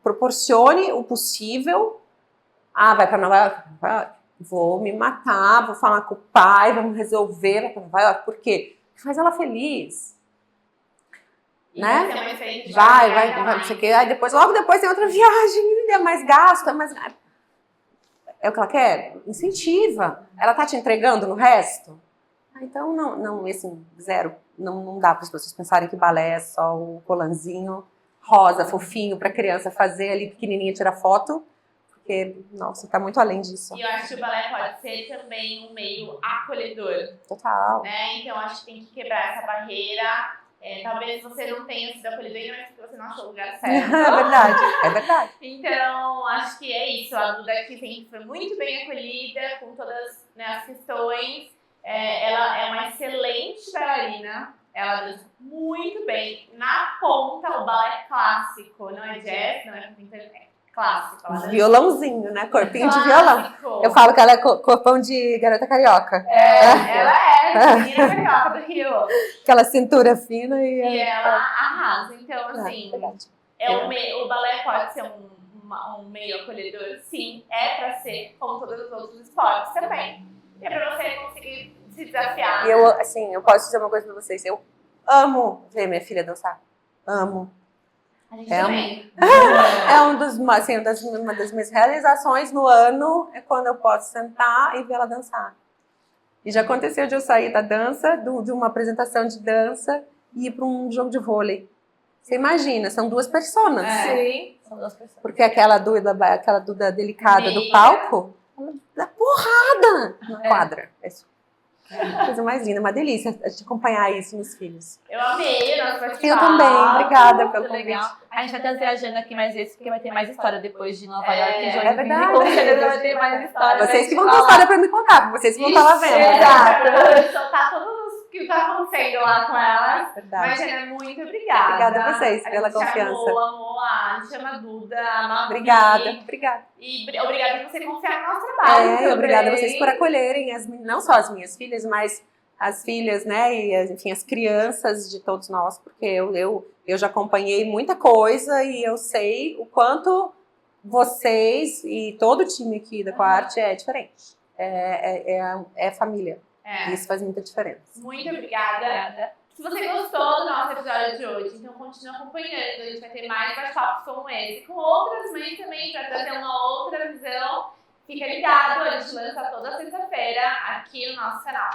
[SPEAKER 4] proporcione o possível. Vai para Nova York? Vou me matar, vou falar com o pai, vamos resolver, vai para Nova York. Por quê? Faz ela feliz. Né? Vai, não sei o quê. Aí logo depois tem outra viagem, é mais gasto, é mais... É o que ela quer? Incentiva. Ela tá te entregando no resto? Então, não, assim, zero. Não dá para as pessoas pensarem que balé é só o colanzinho rosa, fofinho, para criança fazer ali, pequenininha, tirar foto. Porque, nossa, tá muito além disso.
[SPEAKER 3] E eu acho que o balé pode ser também um meio acolhedor.
[SPEAKER 4] Total.
[SPEAKER 3] Né? Então, acho que tem que quebrar essa barreira. Talvez você não tenha sido acolhedor, mas porque você não achou o lugar certo.
[SPEAKER 4] É verdade.
[SPEAKER 3] Então, acho que é isso. A Duda aqui sempre foi muito bem acolhida, com todas, né, as questões. Ela é uma excelente bailarina. Ela dança muito bem. Na ponta, o balé clássico. Não é jazz, não é clássico. Ela dança
[SPEAKER 4] Violãozinho, né? Corpinho de violão.
[SPEAKER 3] clássico.
[SPEAKER 4] Eu falo que ela é corpão de garota carioca.
[SPEAKER 3] Ela é menina carioca do Rio.
[SPEAKER 4] Aquela cintura fina
[SPEAKER 3] E ela arrasa. Então, assim,
[SPEAKER 4] verdade.
[SPEAKER 3] o balé pode ser um meio acolhedor, sim. É pra ser, como todos os outros esportes também. É pra você conseguir se desafiar.
[SPEAKER 4] E eu, assim, eu posso dizer uma coisa pra vocês. Eu amo ver minha filha dançar. Amo.
[SPEAKER 3] A gente
[SPEAKER 4] É
[SPEAKER 3] também.
[SPEAKER 4] É uma das minhas realizações no ano é quando eu posso sentar e ver ela dançar. E já aconteceu de eu sair da dança, de uma apresentação de dança e ir para um jogo de vôlei. Você imagina, são duas personas.
[SPEAKER 2] Sim, são duas pessoas.
[SPEAKER 4] Porque aquela Duda delicada do
[SPEAKER 3] Amiga.
[SPEAKER 4] palco, ela dá porrada na quadra. É isso. A coisa mais linda, uma delícia a gente acompanhar isso nos filhos.
[SPEAKER 3] Eu amei o nosso festival.
[SPEAKER 4] Eu também, obrigada pelo
[SPEAKER 2] Muito
[SPEAKER 4] convite.
[SPEAKER 2] legal. A gente vai trazer a agenda aqui mais vezes, porque vai ter mais história depois de Nova
[SPEAKER 3] É,
[SPEAKER 2] York. e
[SPEAKER 3] é
[SPEAKER 2] Joinville.
[SPEAKER 4] verdade.
[SPEAKER 2] Com certeza vai ter mais história.
[SPEAKER 4] Vocês que vão ter
[SPEAKER 2] falar.
[SPEAKER 4] história pra me contar, vocês que vão estar lá vendo.
[SPEAKER 2] Exato.
[SPEAKER 3] Soltar todos os que tá acontecendo lá com elas.
[SPEAKER 4] Verdade.
[SPEAKER 3] Mas, Ana, muito obrigada.
[SPEAKER 4] Obrigada a vocês pela
[SPEAKER 3] gente
[SPEAKER 4] confiança.
[SPEAKER 3] Amou, a gente chama a Duda, a Mavi.
[SPEAKER 4] Obrigada, obrigada.
[SPEAKER 3] E obrigada por você confiar no nosso trabalho.
[SPEAKER 4] É, obrigada a
[SPEAKER 2] também.
[SPEAKER 4] vocês por acolherem não só as minhas filhas, mas as filhas, né, e enfim, as crianças de todos nós, porque eu já acompanhei muita coisa e eu sei o quanto vocês e todo o time aqui da Coarte é diferente. É família.
[SPEAKER 3] É.
[SPEAKER 4] Isso faz muita diferença.
[SPEAKER 3] Muito obrigada. Se você gostou do nosso episódio de hoje, então continue acompanhando. A gente vai ter mais bate-papos como esse, com outras mães também, para trazer uma outra visão. Fica ligado, a gente lança toda sexta-feira aqui no nosso canal.